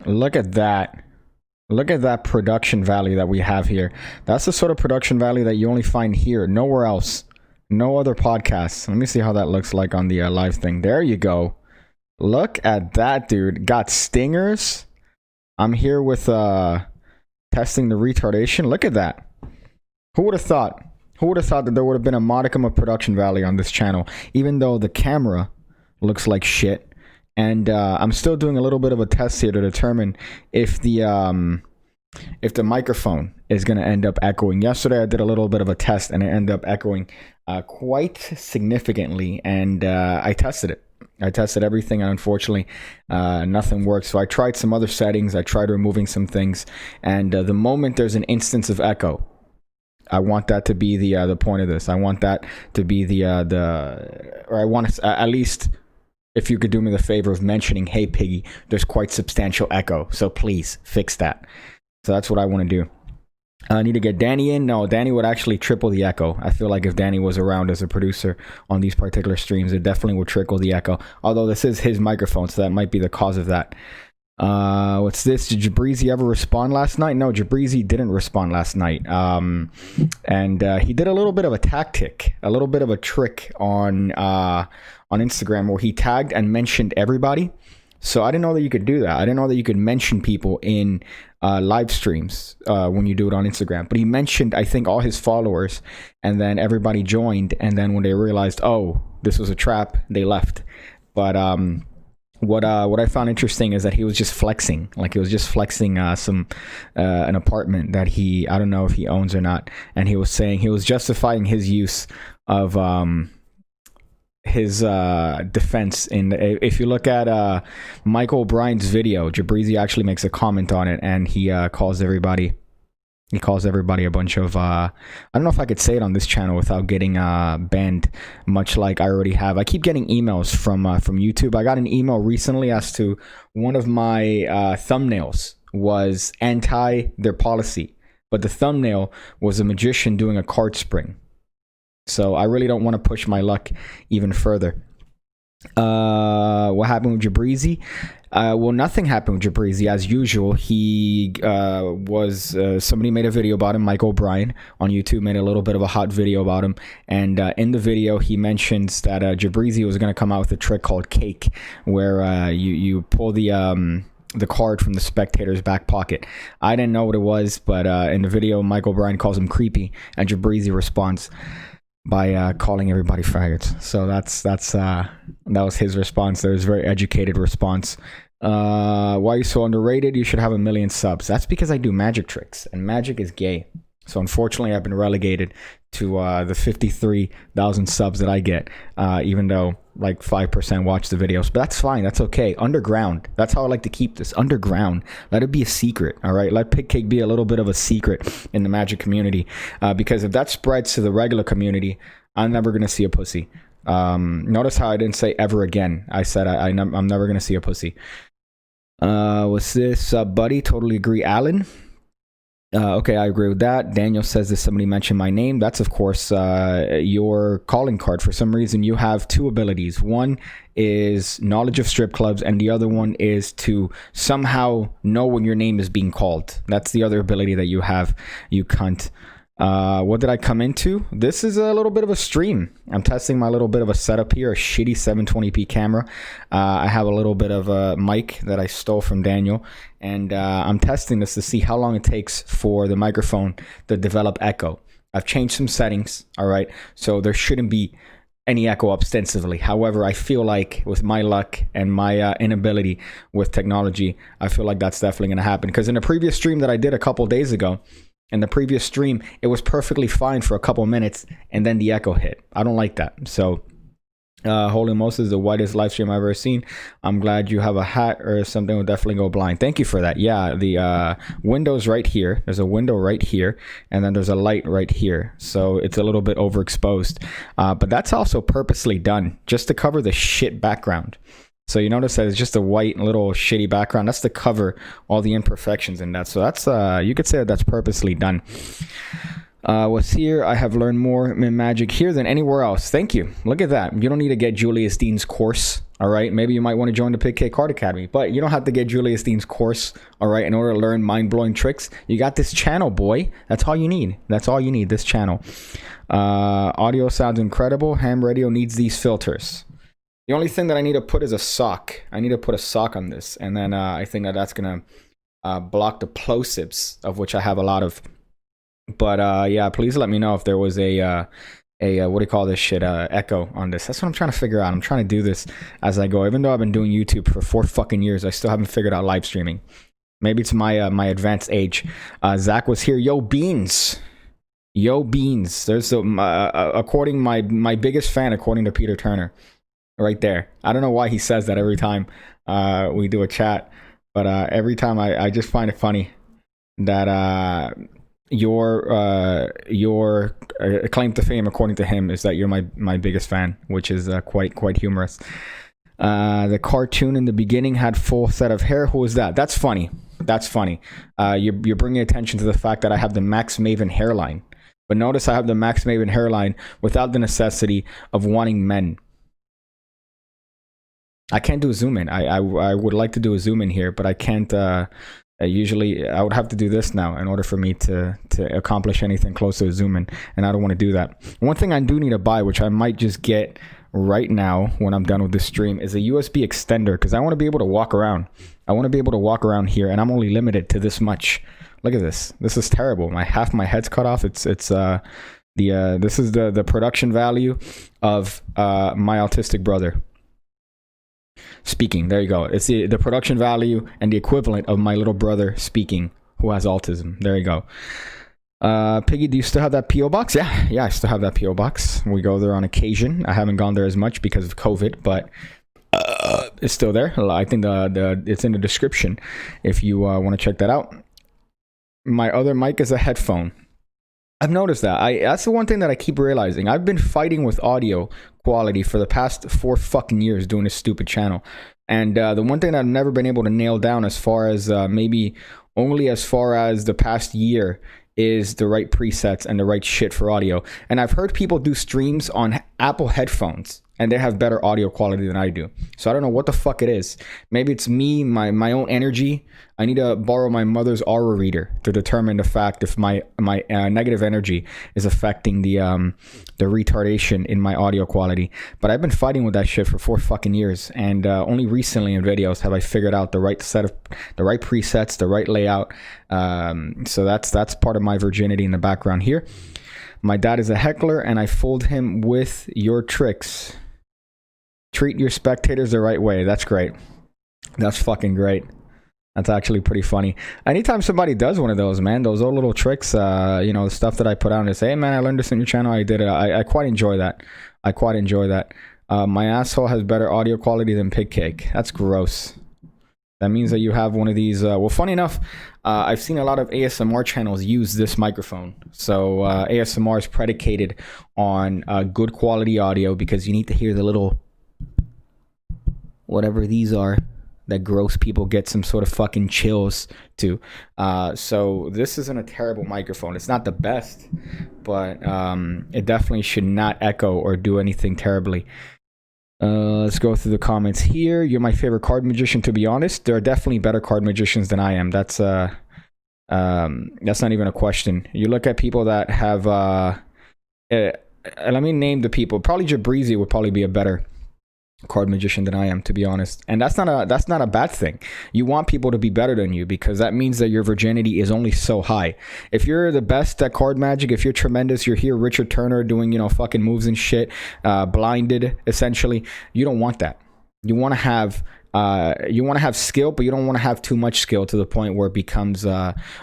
Look at that. Look at that production value that we have here. That's the sort of production value that you only find here, nowhere else. No other podcasts. Let me see how that looks like on the live thing. There you go. Look at that, dude. Got stingers. I'm here with testing the retardation. Look at that. Who would have thought? Who would have thought that there would have been a modicum of production value on this channel, even though the camera looks like shit. And I'm still doing a little bit of a test here to determine if the microphone is going to end up echoing. Yesterday I did a little bit of a test and it ended up echoing quite significantly, and I tested it. I tested everything, and unfortunately nothing worked. So I tried some other settings. I tried removing some things, and the moment there's an instance of echo, I want that to be the point of this. I want that to be or I want to, at least, if you could do me the favor of mentioning, hey Piggy, there's quite substantial echo, so please fix that. So that's what I want to do. I need to get Danny in. No, Danny would actually triple the echo. I feel like if Danny was around as a producer on these particular streams, it definitely would trickle the echo. Although this is his microphone, so that might be the cause of that. What's this? Did Jabrizi ever respond last night? No, Jabrizi didn't respond last night. And he did a little bit of a tactic, a little bit of a trick on Instagram where he tagged and mentioned everybody. So I didn't know that you could do that. I didn't know that you could mention people in live streams when you do it on Instagram. But he mentioned, I think, all his followers, and then everybody joined. And then when they realized, oh, this was a trap, they left. But what I found interesting is that he was just flexing. Like, he was just flexing an apartment that I don't know if he owns or not. And he was saying, he was justifying his use of his defense. If you look at Michael O'Brien's video, Jabrizi actually makes a comment on it, and he calls everybody a bunch of I don't know if I could say it on this channel without getting banned, much like I already have. I keep getting emails from YouTube. I got an email recently as to one of my thumbnails was anti their policy, but the thumbnail was a magician doing a card spring. So I really don't want to push my luck even further. What happened with Jabrizi? Well, nothing happened with Jabrizi. As usual, he somebody made a video about him. Michael O'Brien on YouTube made a little bit of a hot video about him, and in the video he mentions that Jabrizi was going to come out with a trick called Cake, where you pull the card from the spectator's back pocket. I didn't know what it was, but in the video Michael O'Brien calls him creepy, and Jabrizi responds by calling everybody faggots. So that was his response. There was a very educated response. Why are you so underrated? You should have 1 million subs. That's because I do magic tricks, and magic is gay. So unfortunately I've been relegated to the 53,000 subs that I get, even though like 5% watch the videos. But that's fine, that's okay. Underground, that's how I like to keep this. Underground, let it be a secret. All right, let Pigcake be a little bit of a secret in the magic community, because if that spreads to the regular community, I'm never gonna see a pussy. Notice how I didn't say ever again. I said I'm never gonna see a pussy. What's this, buddy? Totally agree, Alan. Okay, I agree with that. Daniel says that somebody mentioned my name. That's, of course, your calling card. For some reason, you have two abilities. One is knowledge of strip clubs, and the other one is to somehow know when your name is being called. That's the other ability that you have, you cunt. What did I come into? This is a little bit of a stream. I'm testing my little bit of a setup here, a shitty 720p camera. I have a little bit of a mic that I stole from Daniel, and I'm testing this to see how long it takes for the microphone to develop echo. I've changed some settings, all right? So there shouldn't be any echo ostensibly. However, I feel like with my luck and my inability with technology, I feel like that's definitely going to happen. Because in a previous stream that I did a couple days ago, in the previous stream, it was perfectly fine for a couple minutes, and then the echo hit. I don't like that. So, Holy Moses, the whitest live stream I've ever seen. I'm glad you have a hat or something will definitely go blind. Thank you for that. Yeah, the window's right here. There's a window right here, and then there's a light right here. So it's a little bit overexposed. But that's also purposely done, just to cover the shit background. So you notice that it's just a white little shitty background. That's to cover all the imperfections in that. So that's you could say that that's purposely done. What's here? I have learned more in magic here than anywhere else. Thank you. Look at that. You don't need to get Julius Dean's course All right, maybe you might want to join the Pigcake Card Academy, but you don't have to get Julius Dean's course. All right, in order to learn mind-blowing tricks, you got this channel, boy. That's all you need. That's all you need. This channel. Audio sounds incredible. Ham radio needs these filters. The only thing that I need to put is a sock. I need to put a sock on this, and then I think that that's gonna block the plosives, of which I have a lot of. But yeah, please let me know if there was a what do you call this shit, echo on this. That's what I'm trying to figure out. I'm trying to do this as I go. Even though I've been doing YouTube for 4 fucking years, I still haven't figured out live streaming. Maybe it's my my advanced age. Zach was here. Yo Beans, yo Beans. There's according my biggest fan, according to Peter Turner, right there. I don't know why he says that every time we do a chat, but every time I just find it funny that your claim to fame, according to him, is that you're my biggest fan, which is quite humorous. The cartoon in the beginning had full set of hair. Who is that? That's funny. That's funny. You're bringing attention to the fact that I have the Max Maven hairline, but notice I have the Max Maven hairline without the necessity of wanting men. I can't do a zoom in. I would like to do a zoom in here, but I can't. Usually I would have to do this now in order for me to accomplish anything close to a zoom in, and I don't want to do that. One thing I do need to buy, which I might just get right now when I'm done with this stream, is a USB extender, because I want to be able to walk around. I want to be able to walk around here, and I'm only limited to this much. Look at this. This is terrible. Half my head's cut off. This is the production value of my autistic brother speaking. There you go. It's the production value and the equivalent of my little brother speaking, who has autism. There you go. Piggy, do you still have that PO box? Yeah, I still have that PO box. We go there on occasion. I haven't gone there as much because of COVID, but it's still there. I think it's in the description if you want to check that out. My other mic is a headphone. I've noticed that. That's the one thing that I keep realizing. I've been fighting with audio quality for the past 4 fucking years doing this stupid channel. And the one thing that I've never been able to nail down, as far as maybe only as far as the past year, is the right presets and the right shit for audio. And I've heard people do streams on Apple headphones, and they have better audio quality than I do. So I don't know what the fuck it is. Maybe it's me, my own energy. I need to borrow my mother's aura reader to determine the fact if my negative energy is affecting the retardation in my audio quality. But I've been fighting with that shit for 4 fucking years, and only recently in videos have I figured out the right presets, the right layout. So that's part of my virginity in the background here. My dad is a heckler, and I fooled him with your tricks. Treat your spectators the right way. That's great. That's fucking great. That's actually pretty funny. Anytime somebody does one of those, man, those old little tricks, the stuff that I put out and say, hey, man, I learned this in your channel. I did it. I quite enjoy that. My asshole has better audio quality than Pigcake. That's gross. That means that you have one of these. Well, funny enough, I've seen a lot of ASMR channels use this microphone. So ASMR is predicated on good quality audio, because you need to hear the little, whatever these are, that gross people get some sort of fucking chills to. So this isn't a terrible microphone. It's not the best, but it definitely should not echo or do anything terribly. Let's go through the comments here. You're my favorite card magician, to be honest. There are definitely better card magicians than I am. That's not even a question. You look at people that have let me name the people. Probably Jabrizi would probably be a better card magician than I am, to be honest. And that's not a bad thing. You want people to be better than you, because that means that your virginity is only so high. If you're the best at card magic, if you're tremendous, you're here Richard Turner doing fucking moves and shit, blinded essentially, you don't want that. You want to have skill, but you don't want to have too much skill to the point where it becomes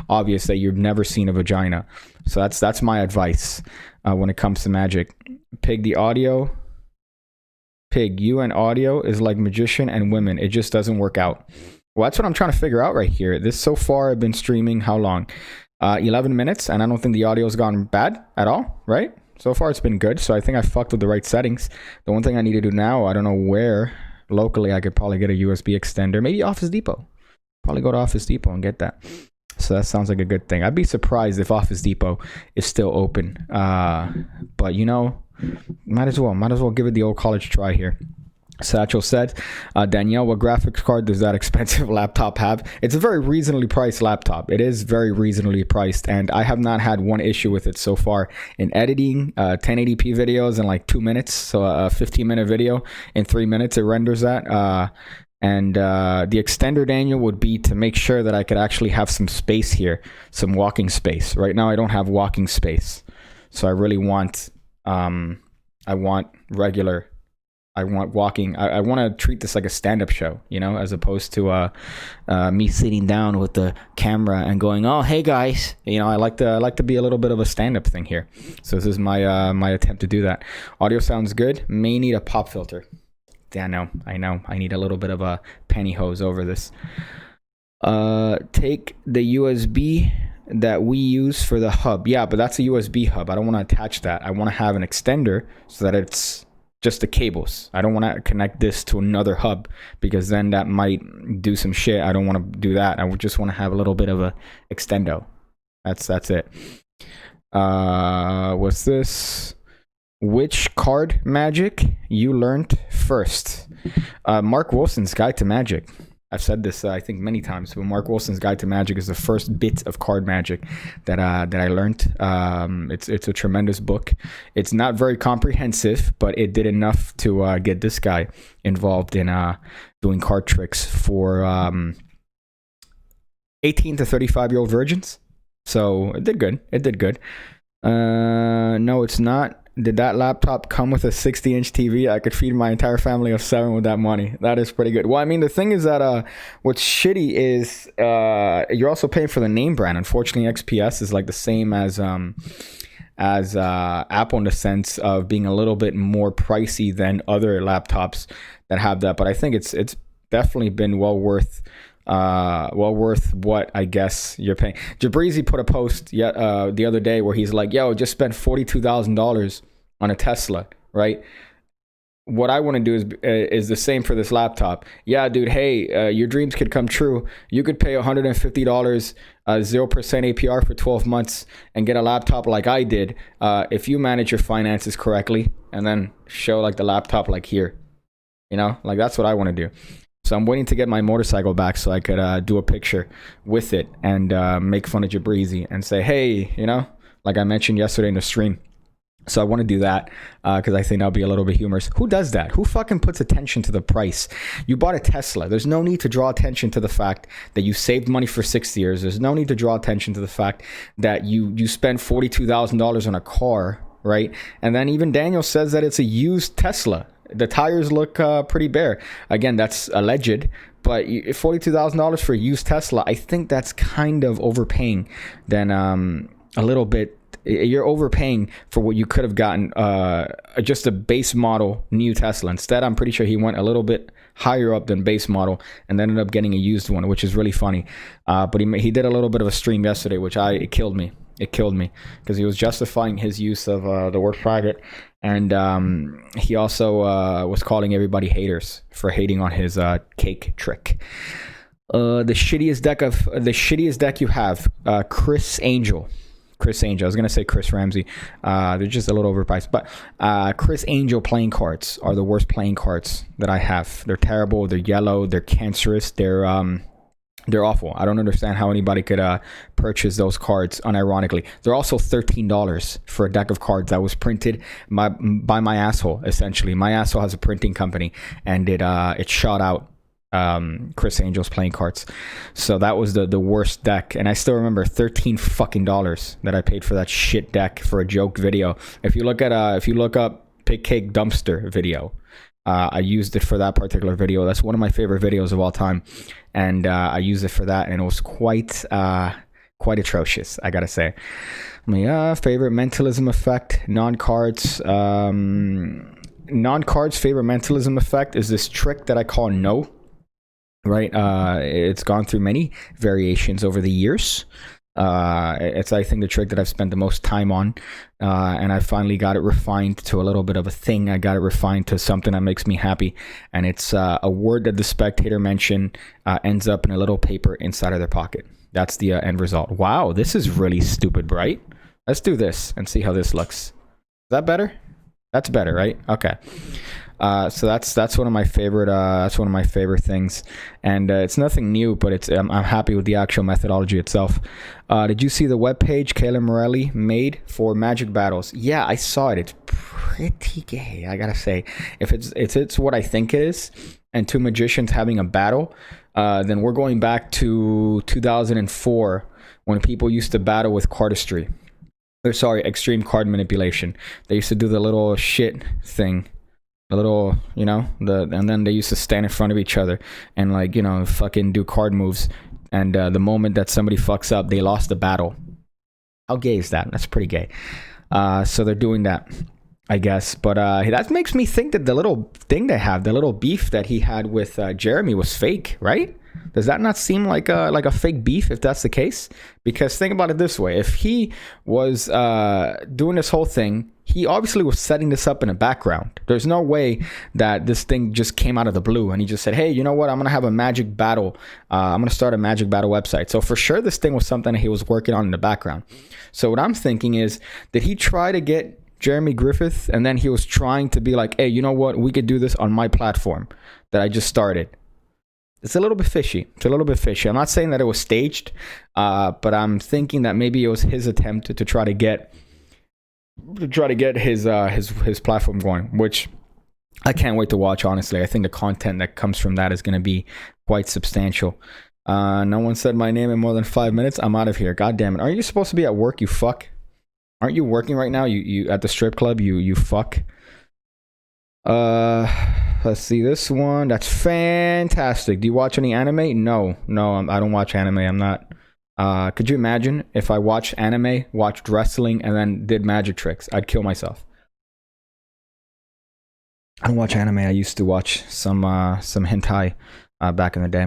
obvious that you've never seen a vagina. So that's my advice when it comes to magic. Pig, the audio. Pig, you and audio is like magician and women. It just doesn't work out. Well, that's what I'm trying to figure out right here. This, so far, I've been streaming how long? 11 minutes, and I don't think the audio's gone bad at all, right? So far, it's been good. So I think I fucked with the right settings. The one thing I need to do now, I don't know where. Locally, I could probably get a USB extender. Maybe Office Depot. Probably go to Office Depot and get that. So that sounds like a good thing. I'd be surprised if Office Depot is still open. But might as well give it the old college try here. Satchel said, Danielle, what graphics card does that expensive laptop have? It's a very reasonably priced laptop. It is very reasonably priced, and I have not had one issue with it so far. In editing 1080p videos in like 2 minutes, so a 15-minute video in 3 minutes, it renders that. And the extender, Daniel, would be to make sure that I could actually have some space here, some walking space. Right now, I don't have walking space, so I really want, I want walking. I want to treat this like a stand-up show, you know, as opposed to me sitting down with the camera and going, "Oh, hey guys," you know. I like to be a little bit of a stand-up thing here. So this is my my attempt to do that. Audio sounds good. May need a pop filter. Yeah, I know. I need a little bit of a pantyhose over this. Take the USB that we use for the hub. Yeah, but that's a USB hub. I don't want to attach that. I want to have an extender so that it's just the cables. I don't want to connect this to another hub because then that might do some shit. I don't want to do that. I would just want to have a little bit of a extendo. That's it. What's this? Which card magic you learned first? Mark Wilson's Guide to Magic. I've said this I think many times, but Mark Wilson's Guide to Magic is the first bit of card magic that I learned. It's a tremendous book. It's not very comprehensive, but it did enough to get this guy involved in doing card tricks for 18 to 35-year-old virgins. So it did good. No, it's not. Did that laptop come with a 60-inch TV? I could feed my entire family of 7 with that money. That is pretty good. Well, I mean, the thing is that what's shitty is you're also paying for the name brand. Unfortunately, XPS is like the same as Apple in the sense of being a little bit more pricey than other laptops that have that. But I think it's definitely been well worth what I guess you're paying. Jabrizi put a post the other day where he's like, yo, just spent $42,000 on a Tesla, right? What I want to do is the same for this laptop. Yeah, dude, hey, your dreams could come true. You could pay $150, 0% APR for 12 months and get a laptop like I did if you manage your finances correctly and then show like the laptop like here. You know, like that's what I want to do. So I'm waiting to get my motorcycle back so I could do a picture with it and make fun of Jabrizi and say, hey, you know, like I mentioned yesterday in the stream. So I want to do that because I think that'll be a little bit humorous. Who does that? Who fucking puts attention to the price? You bought a Tesla. There's no need to draw attention to the fact that you saved money for 6 years. There's no need to draw attention to the fact that you spent $42,000 on a car, right? And then even Daniel says that it's a used Tesla. The tires look pretty bare. Again, that's alleged, but $42,000 for a used Tesla, I think that's kind of overpaying than a little bit. You're overpaying for what you could have gotten just a base model new Tesla. Instead, I'm pretty sure he went a little bit higher up than base model and ended up getting a used one, which is really funny. But he did a little bit of a stream yesterday, which it killed me. It killed me because he was justifying his use of the word faggot. And he also was calling everybody haters for hating on his cake trick. The shittiest deck you have, Chris Angel. I was gonna say Chris Ramsey. They're just a little overpriced, but Chris Angel playing cards are the worst playing cards that I have. They're terrible. They're yellow. They're cancerous. They're awful. I don't understand how anybody could purchase those cards unironically. They're also $13 for a deck of cards that was printed by my asshole, essentially. My asshole has a printing company, and it shot out Chris Angel's playing cards. So that was the worst deck. And I still remember $13 fucking dollars that I paid for that shit deck for a joke video. If you look up Pigcake dumpster video, I used it for that particular video. That's one of my favorite videos of all time. And I used it for that, and it was quite atrocious, I gotta say. Favorite mentalism effect, non-cards. Non-cards favorite mentalism effect is this trick that I call no. Right? It's gone through many variations over the years. It's, I think, the trick that I've spent the most time on, and I finally got it refined to a little bit of a thing. I got it refined to something that makes me happy, and it's a word that the spectator mention ends up in a little paper inside of their pocket. That's the end result. Wow, this is really stupid, right? Let's do this and see how this looks. Is that better? That's better, right? Okay. So that's one of my favorite. That's one of my favorite things, and it's nothing new, but it's I'm happy with the actual methodology itself. Did you see the webpage Kayla Morelli made for Magic Battles? Yeah, I saw it. It's pretty gay, I gotta say. If it's what I think it is, and two magicians having a battle, then we're going back to 2004 when people used to battle with cardistry. Or sorry, extreme card manipulation. They used to do the little shit thing, the little, and then they used to stand in front of each other and like, fucking do card moves. And the moment that somebody fucks up, they lost the battle. How gay is that? That's pretty gay. So they're doing that, I guess. But that makes me think that the little thing they have, the little beef that he had with Jeremy was fake, right? Does that not seem like a fake beef if that's the case? Because think about it this way. If he was doing this whole thing, he obviously was setting this up in the background. There's no way that this thing just came out of the blue and he just said, hey, you know what? I'm going to have a magic battle. I'm going to start a magic battle website. So for sure, this thing was something that he was working on in the background. So what I'm thinking is, did he try to get Jeremy Griffith and then he was trying to be like, hey, you know what? We could do this on my platform that I just started. It's a little bit fishy. I'm not saying that it was staged, but I'm thinking that maybe it was his attempt to try to get his platform going, which I can't wait to watch. Honestly, I think the content that comes from that is going to be quite substantial. No one said my name in more than 5 minutes. I'm out of here. God damn it! Aren't you supposed to be at work? You fuck. Aren't you working right now? You at the strip club? You fuck. Let's see this one. That's fantastic. Do you watch any anime? No, I don't watch anime. I'm not. Could you imagine if I watched anime, watched wrestling, and then did magic tricks? I'd kill myself. I don't watch anime. I used to watch some hentai back in the day.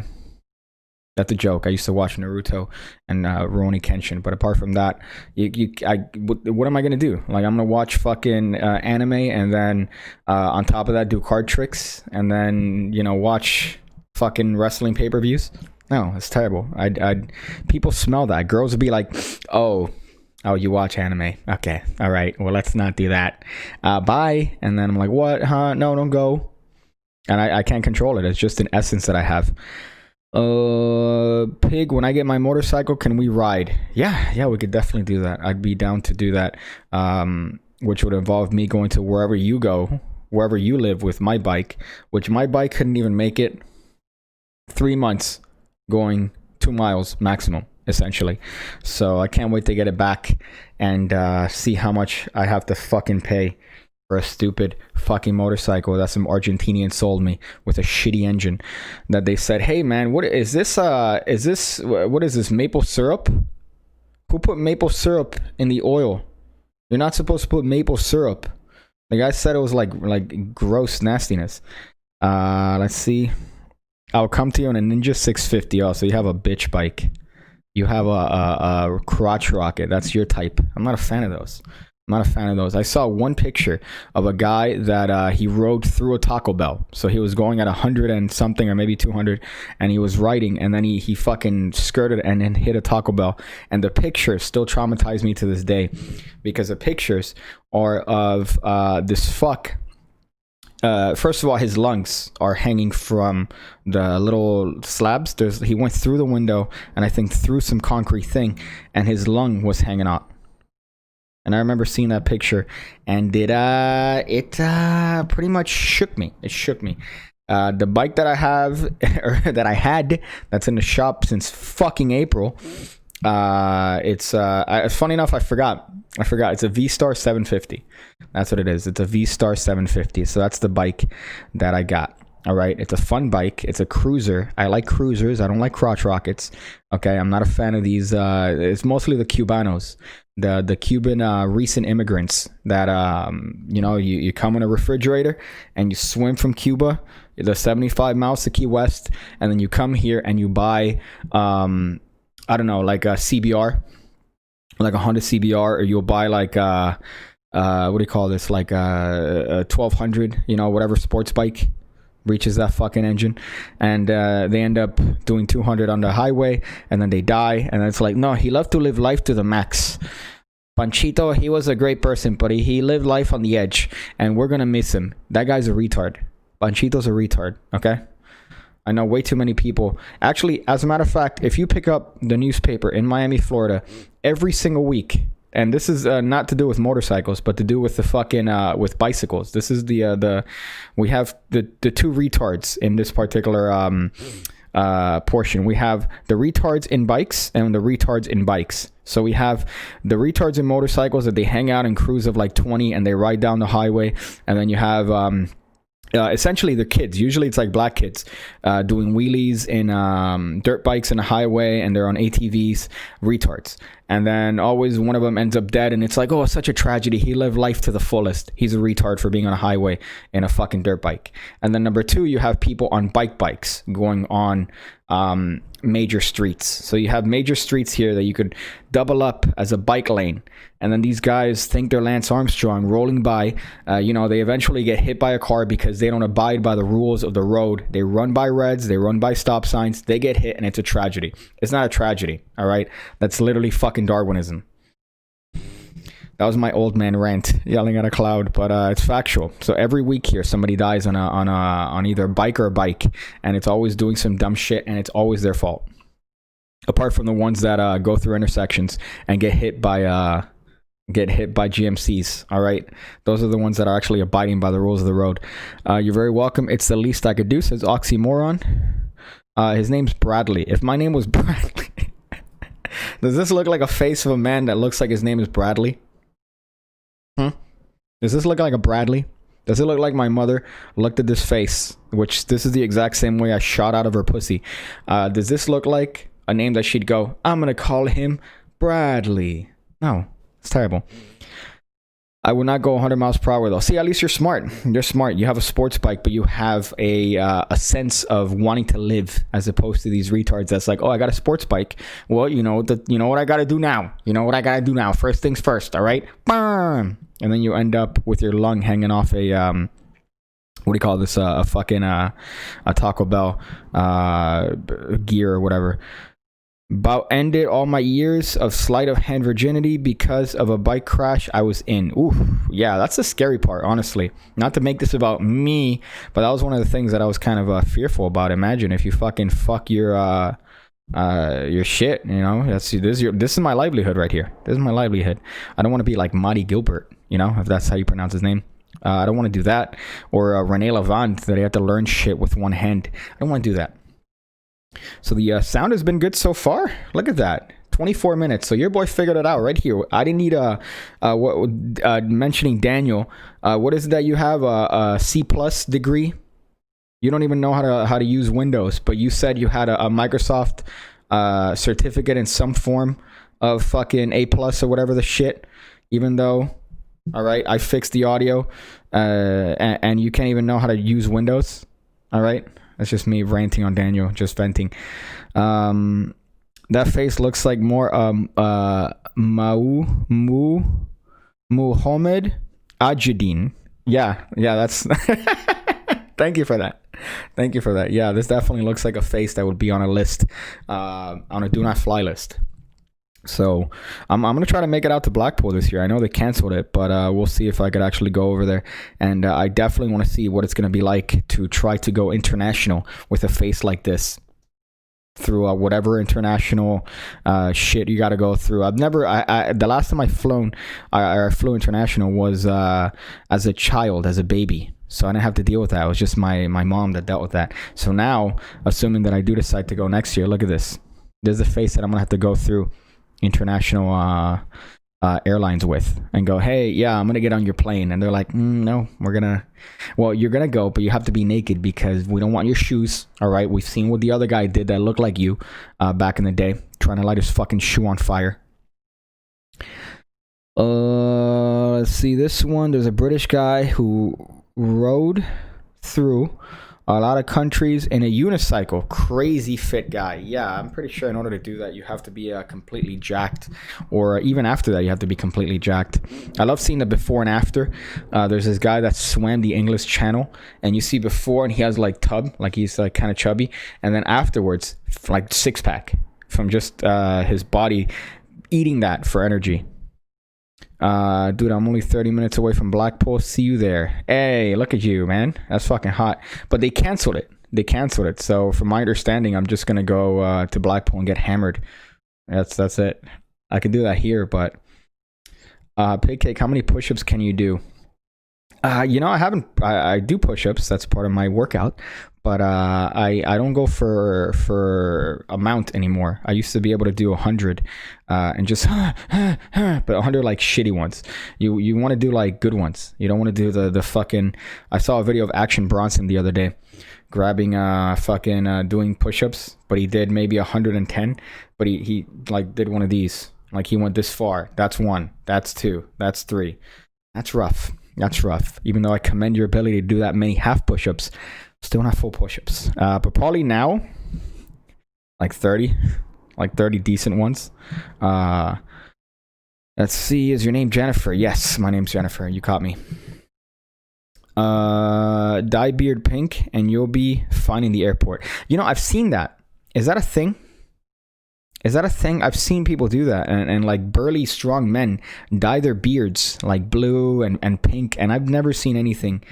That's a joke. I used to watch Naruto and Rurouni Kenshin, but apart from that, what am I gonna do? Like, I'm gonna watch fucking anime and then on top of that do card tricks and then watch fucking wrestling pay-per-views? No, it's terrible. I'd people smell that. Girls would be like, oh, you watch anime? Okay, all right. Well, let's not do that. Bye. And then I'm like, what? Huh? No, don't go. And I can't control it. It's just an essence that I have. Pig, when I get my motorcycle, can we ride? Yeah, we could definitely do that. I'd be down to do that. Which would involve me going to wherever you go, wherever you live with my bike, which my bike couldn't even make it 3 months going 2 miles maximum, essentially. So I can't wait to get it back and see how much I have to fucking pay for a stupid fucking motorcycle that some Argentinian sold me with a shitty engine that they said, hey man, what is this what is this, maple syrup? Who put maple syrup in the oil? You're not supposed to put maple syrup. The guy said it was like gross nastiness. Let's see. I'll come to you on a Ninja 650. Oh, so you have a bitch bike. You have a crotch rocket. That's your type. I'm not a fan of those. I saw one picture of a guy that he rode through a Taco Bell. So he was going at 100 and something, or maybe 200, and he was riding, and then he fucking skirted and then hit a Taco Bell. And the pictures still traumatize me to this day, because the pictures are of this fuck. First of all, his lungs are hanging from the little slabs. He went through the window and I think through some concrete thing, and his lung was hanging out. And I remember seeing that picture, and it pretty much shook me. It shook me. The bike that I have, or that I had, that's in the shop since fucking April. It's funny enough, I forgot. It's a V-Star 750. That's what it is. It's a V-Star 750. So that's the bike that I got. All right. It's a fun bike. It's a cruiser. I like cruisers. I don't like crotch rockets. Okay. I'm not a fan of these. It's mostly the Cubanos, the Cuban recent immigrants that, you come in a refrigerator and you swim from Cuba, the 75 miles to Key West. And then you come here and you buy, I don't know, like a CBR, like a Honda CBR, or you'll buy like what do you call this, like a 1200, whatever sports bike reaches that fucking engine, and they end up doing 200 on the highway, and then they die, and it's like, no, he loved to live life to the max. Panchito, he was a great person, but he lived life on the edge, and we're gonna miss him. That guy's a retard. Panchito's a retard, okay? I know way too many people. Actually, as a matter of fact, if you pick up the newspaper in Miami, Florida, every single week, and this is not to do with motorcycles, but to do with the fucking with bicycles. This is the we have the two retards in this particular portion. We have the retards in bikes and the retards in bikes. So we have the retards in motorcycles that they hang out in crews of like 20 and they ride down the highway, and then you have essentially the kids, usually it's like black kids, doing wheelies in dirt bikes in a highway, and they're on ATVs, retards. And then always one of them ends up dead, and it's like, oh, it's such a tragedy. He lived life to the fullest. He's a retard for being on a highway in a fucking dirt bike. And then number two, you have people on bikes going on major streets. So you have major streets here that you could double up as a bike lane, and then these guys think they're Lance Armstrong rolling by. They eventually get hit by a car because they don't abide by the rules of the road. They run by reds, they run by stop signs, they get hit, and it's a tragedy. It's not a tragedy, all right? That's literally fucking Darwinism. That was my old man rant, yelling at a cloud, but it's factual. So every week here, somebody dies on either a bike or a bike, and it's always doing some dumb shit, and it's always their fault. Apart from the ones that go through intersections and get hit by GMCs. All right, those are the ones that are actually abiding by the rules of the road. You're very welcome. It's the least I could do, says Oxymoron. His name's Bradley. If my name was Bradley, does this look like a face of a man that looks like his name is Bradley? Does this look like a Bradley? Does it look like my mother looked at this face, which this is the exact same way I shot out of her pussy? Does this look like a name that she'd go, I'm gonna call him Bradley? No, it's terrible. I would not go 100 miles per hour though. See, at least you're smart. You're smart. You have a sports bike, but you have a sense of wanting to live, as opposed to these retards that's like, oh, I got a sports bike. Well, you know what I got to do now. You know what I got to do now. First things first. All right. Bam. And then you end up with your lung hanging off a what do you call this? A fucking a Taco Bell gear or whatever. About ended all my years of sleight of hand virginity because of a bike crash I was in. Ooh, yeah, that's the scary part, honestly. Not to make this about me, but that was one of the things that I was kind of fearful about. Imagine if you fucking fuck your shit, you know. This is my livelihood right here. This is my livelihood. I don't want to be like Marty Gilbert, you know, if that's how you pronounce his name. I don't want to do that. Or Rene Lavant, that I have to learn shit with one hand. I don't want to do that. So the sound has been good so far. Look at that, 24 minutes. So your boy figured it out right here. I didn't need mentioning Daniel. What is it that you have? A C+ degree? You don't even know how to use Windows, but you said you had a Microsoft certificate in some form of fucking A+ or whatever the shit. Even though, all right, I fixed the audio, and you can't even know how to use Windows. All right. That's just me ranting on Daniel, just venting. That face looks like more Muhammad Ajudin. Yeah, that's... Thank you for that. Yeah, this definitely looks like a face that would be on a list, on a do not fly list. So I'm going to try to make it out to Blackpool this year. I know they canceled it, but we'll see if I could actually go over there. And I definitely want to see what it's going to be like to try to go international with a face like this through whatever international shit you got to go through. The last time I flew international was as a child, as a baby. So I didn't have to deal with that. It was just my mom that dealt with that. So now, assuming that I do decide to go next year, look at this. There's a face that I'm going to have to go through international airlines with and go, hey, yeah, I'm gonna get on your plane. And they're like, no, you're gonna go, but you have to be naked because we don't want your shoes. All right, we've seen what the other guy did that looked like you back in the day, trying to light his fucking shoe on fire. Let's see this one. There's a British guy who rode through a lot of countries in a unicycle. Crazy fit guy. Yeah, I'm pretty sure in order to do that, you have to be completely jacked, or even after that, you have to be completely jacked. I love seeing the before and after. There's this guy that swam the English Channel, and you see before, and he has like tub, like he's like kind of chubby, and then afterwards, like six pack from just his body eating that for energy. Dude, I'm only 30 minutes away from Blackpool. See you there. Hey, look at you, man. That's fucking hot. But they canceled it. So from my understanding, I'm just gonna go to Blackpool and get hammered. That's it. I could do that here, but Pigcake, how many push-ups can you do? I do push-ups. That's part of my workout. But I don't go for amount anymore. I used to be able to do 100 and just but 100 like shitty ones. You want to do like good ones. You don't want to do the fucking. I saw a video of Action Bronson the other day grabbing doing push-ups, but he did maybe 110, but he like did one of these. Like he went this far. That's 1, that's 2, that's 3. That's rough. Even though I commend your ability to do that many half push-ups. Still not full push-ups, but probably now like 30 decent ones. Let's see, is your name Jennifer? Yes, my name's Jennifer. You caught me. Dye beard pink and you'll be fine in the airport. I've seen that. Is that a thing? I've seen people do that, and like burly strong men dye their beards like blue and pink, and I've never seen anything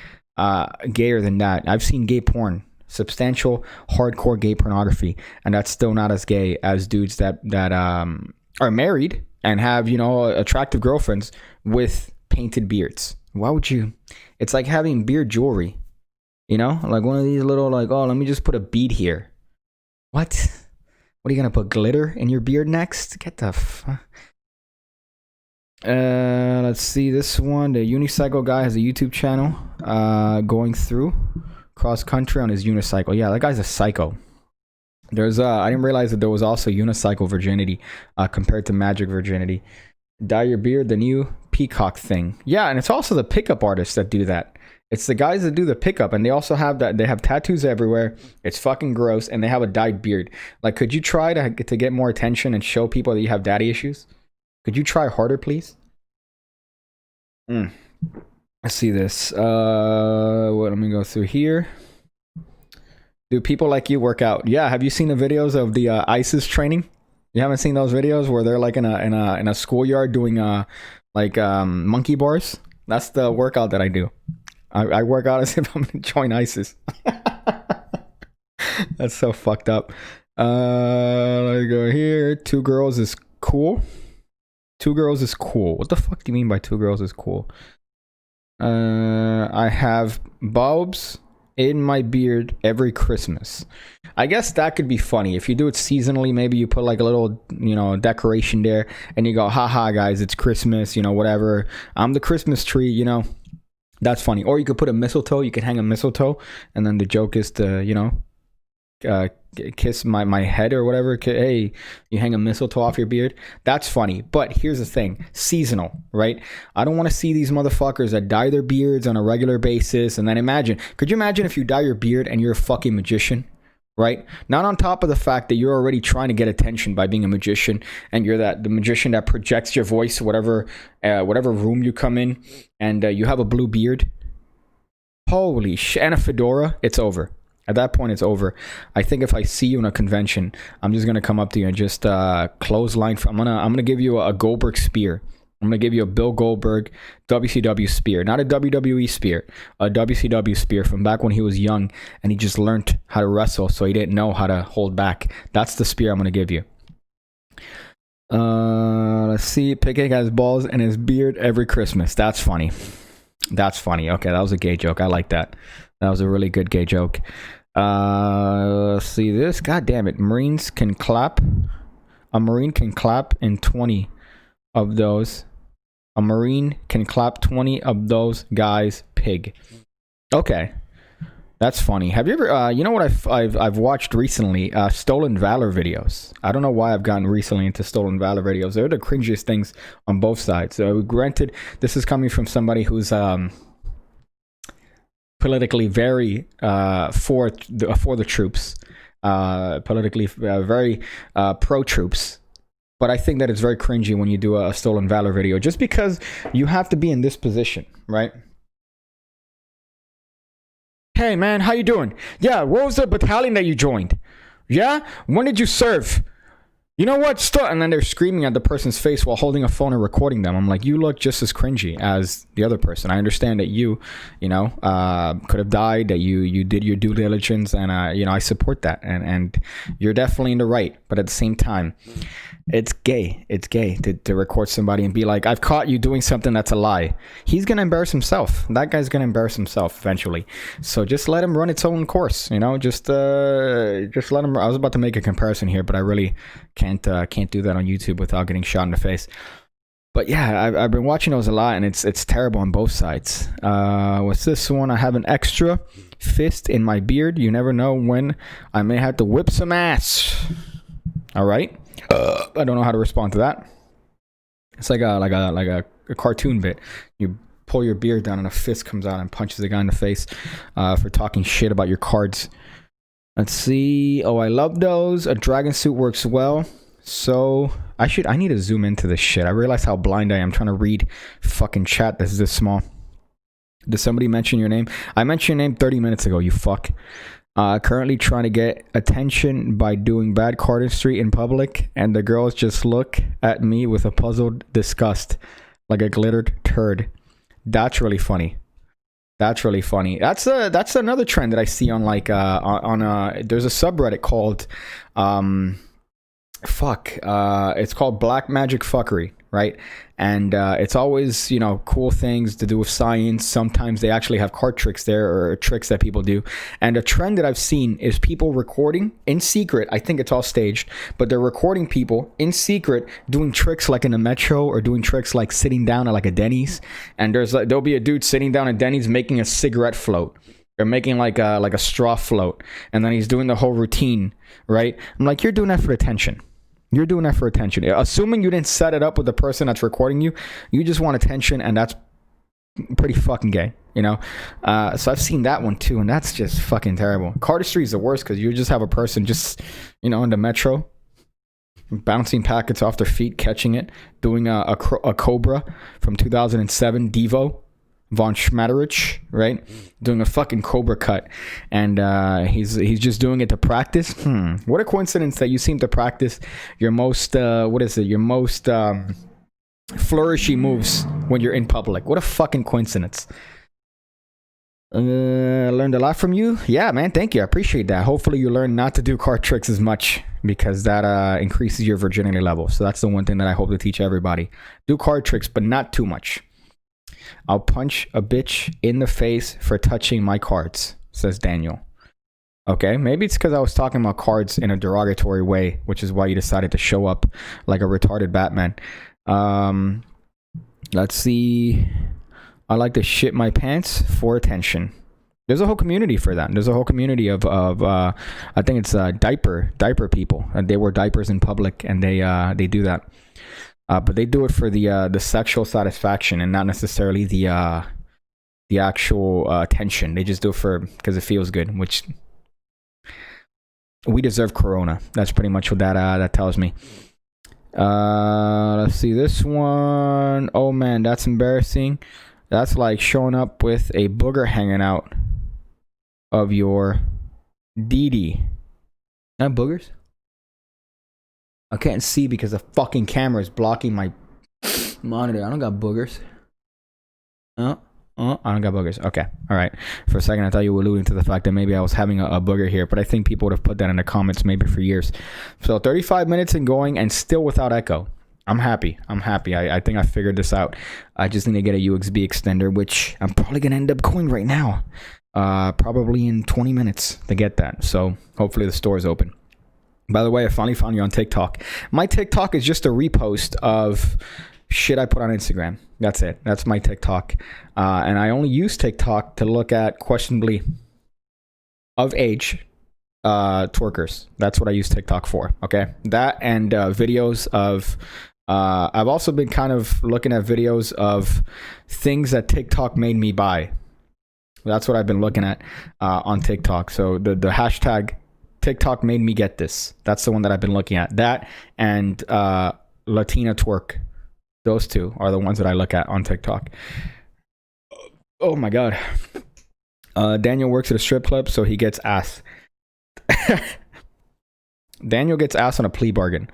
gayer than that. I've seen gay porn, substantial hardcore gay pornography, and that's still not as gay as dudes that are married and have attractive girlfriends with painted beards. Why would you? It's like having beard jewelry, like one of these little like, oh, let me just put a bead here. What are you gonna put glitter in your beard next? Get the let's see this one. The unicycle guy has a YouTube channel going through cross country on his unicycle. Yeah, that guy's a psycho. There's I didn't realize that there was also unicycle virginity compared to magic virginity. Dye your beard, the new peacock thing. Yeah, and it's also the pickup artists that do that. It's the guys that do the pickup, and they also have that. They have tattoos everywhere. It's fucking gross, and they have a dyed beard. Like, could you try to get more attention and show people that you have daddy issues? Could you try harder, please? Let's see this. Let me go through here. Do people like you work out? Yeah. Have you seen the videos of the ISIS training? You haven't seen those videos where they're like in a schoolyard doing monkey bars? That's the workout that I do. I work out as if I'm gonna join ISIS. That's so fucked up. Let's go here. 2 girls is cool. 2 girls is cool. What the fuck do you mean by 2 girls is cool? I have bulbs in my beard every Christmas. I guess that could be funny. If you do it seasonally, maybe you put like a little, decoration there and you go, haha guys, it's Christmas, whatever. I'm the Christmas tree, That's funny. Or you could put a mistletoe. You could hang a mistletoe. And then the joke is to, kiss my head or whatever. Hey, you hang a mistletoe off your beard. That's funny. But here's the thing. Seasonal, right? I don't want to see these motherfuckers that dye their beards on a regular basis. And then could you imagine if you dye your beard and you're a fucking magician? Right? Not on top of the fact that you're already trying to get attention by being a magician, and you're the magician that projects your voice, whatever room you come in, and you have a blue beard. Holy shit! And a fedora. It's over. At that point, it's over. I think if I see you in a convention, I'm just gonna come up to you and just clothesline. I'm gonna give you a Goldberg spear. I'm going to give you a Bill Goldberg WCW spear. Not a WWE spear. A WCW spear from back when he was young and he just learned how to wrestle, so he didn't know how to hold back. That's the spear I'm going to give you. Let's see. Pigcake has balls in his beard every Christmas. That's funny. Okay, that was a gay joke. I like that. That was a really good gay joke. Let's see this. God damn it. Marines can clap. A Marine can clap in 20 of those. A Marine can clap 20 of those guys. Pig. Okay, that's funny. Have you ever? You know what I've watched recently? Stolen Valor videos. I don't know why I've gotten recently into Stolen Valor videos. They're the cringiest things on both sides. So granted, this is coming from somebody who's politically very for the troops, politically very pro troops. But I think that it's very cringy when you do a Stolen Valor video, just because you have to be in this position, right? Hey man, how you doing? Yeah, what was the battalion that you joined? Yeah, when did you serve? you know what? Stop. And then they're screaming at the person's face while holding a phone and recording them. I'm like, you look just as cringy as the other person. I understand that you know, could have died, that you did your due diligence, and you know, I support that, and you're definitely in the right. But at the same time, it's gay. It's gay to record somebody and be like, I've caught you doing something that's a lie. He's gonna embarrass himself. That guy's gonna embarrass himself eventually. So just let him run its own course. You know, just let him. I was about to make a comparison here, but I really can't do that on YouTube without getting shot in the face. But yeah, I've been watching those a lot, and it's terrible on both sides. What's this one? I have an extra fist in my beard. You never know when I may have to whip some ass. All right. I don't know how to respond to that. It's like a cartoon bit. You pull your beard down and a fist comes out and punches the guy in the face for talking shit about your cards. Let's see. Oh, I love those. A dragon suit works well. So I need to zoom into this shit. I realize how blind I am trying to read fucking chat that's this small. Did somebody mention your name? I mentioned your name 30 minutes ago, you fuck. Currently trying to get attention by doing bad cardistry in public, and the girls just look at me with a puzzled disgust, like a glittered turd. That's really funny. That's really funny. That's another trend that I see on like there's a subreddit called it's called Black Magic Fuckery, right? And it's always, you know, cool things to do with science. Sometimes they actually have card tricks there, or tricks that people do. And a trend that I've seen is people recording in secret. I think it's all staged, but they're recording people in secret doing tricks like in a metro, or doing tricks like sitting down at like a Denny's. And there'll be a dude sitting down at Denny's making a cigarette float. They're making like a straw float, and then he's doing the whole routine, right? I'm like, you're doing that for attention. You're doing that for attention. Assuming you didn't set it up with the person that's recording you, you just want attention, and that's pretty fucking gay, you know? So I've seen that one too, and that's just fucking terrible. Cardistry is the worst, because you just have a person just, you know, in the metro, bouncing packets off their feet, catching it, doing a Cobra from 2007, Devo. Von Schmatterich, right? Doing a fucking Cobra cut, and he's just doing it to practice. What a coincidence that you seem to practice your most your most flourishy moves when you're in public. What a fucking coincidence. Learned a lot from you. Yeah, man, thank you. I appreciate that. Hopefully you learn not to do card tricks as much, because that increases your virginity level. So that's the one thing that I hope to teach everybody. Do card tricks, but not too much. I'll punch a bitch in the face for touching my cards, says Daniel. Okay, maybe it's because I was talking about cards in a derogatory way, which is why you decided to show up like a retarded Batman. Let's see. I like to shit my pants for attention. There's a whole community for that. There's a whole community of I think it's diaper people. They wear diapers in public, and they do that. But they do it for the sexual satisfaction, and not necessarily the actual attention. They just do it because it feels good, which we deserve Corona. That's pretty much what that tells me. Let's see this one. Oh man, that's embarrassing. That's like showing up with a booger hanging out of your DD. Not boogers? I can't see because the fucking camera is blocking my monitor. I don't got boogers. I don't got boogers. Okay. All right. For a second, I thought you were alluding to the fact that maybe I was having a booger here, but I think people would have put that in the comments maybe for years. So 35 minutes and going, and still without echo. I'm happy. I think I figured this out. I just need to get a USB extender, which I'm probably going to end up going right now. Probably in 20 minutes to get that. So hopefully the store is open. By the way, I finally found you on TikTok. My TikTok is just a repost of shit I put on Instagram. That's it. That's my TikTok. And I only use TikTok to look at questionably of age twerkers. That's what I use TikTok for. Okay. That and videos of... I've also been kind of looking at videos of things that TikTok made me buy. That's what I've been looking at on TikTok. So the hashtag TikTok made me get this. That's the one that I've been looking at. That and Latina twerk. Those two are the ones that I look at on TikTok. Oh my God. Daniel works at a strip club, so he gets ass. Daniel gets ass on a plea bargain.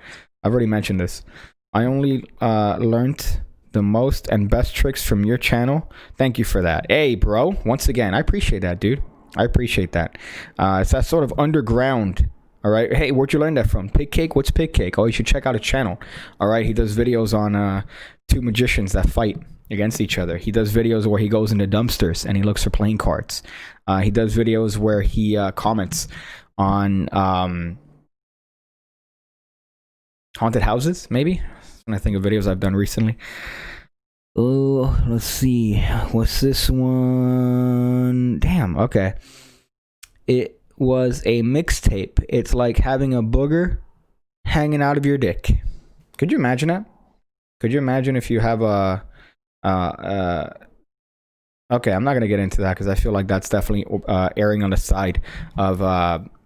I've already mentioned this. I only learned the most and best tricks from your channel. Thank you for that. Hey, bro. Once again, I appreciate that, dude. I appreciate that. It's that sort of underground. All right. Hey, where'd you learn that from? Pigcake? What's Pigcake? Oh, you should check out his channel. All right. He does videos on two magicians that fight against each other. He does videos where he goes into dumpsters and he looks for playing cards. He does videos where he comments on haunted houses, maybe. When I think of videos I've done recently. Oh, let's see. What's this one? Damn, okay. It was a mixtape. It's like having a booger hanging out of your dick. Could you imagine that? Could you imagine if you have a... okay, I'm not going to get into that because I feel like that's definitely erring on the side of...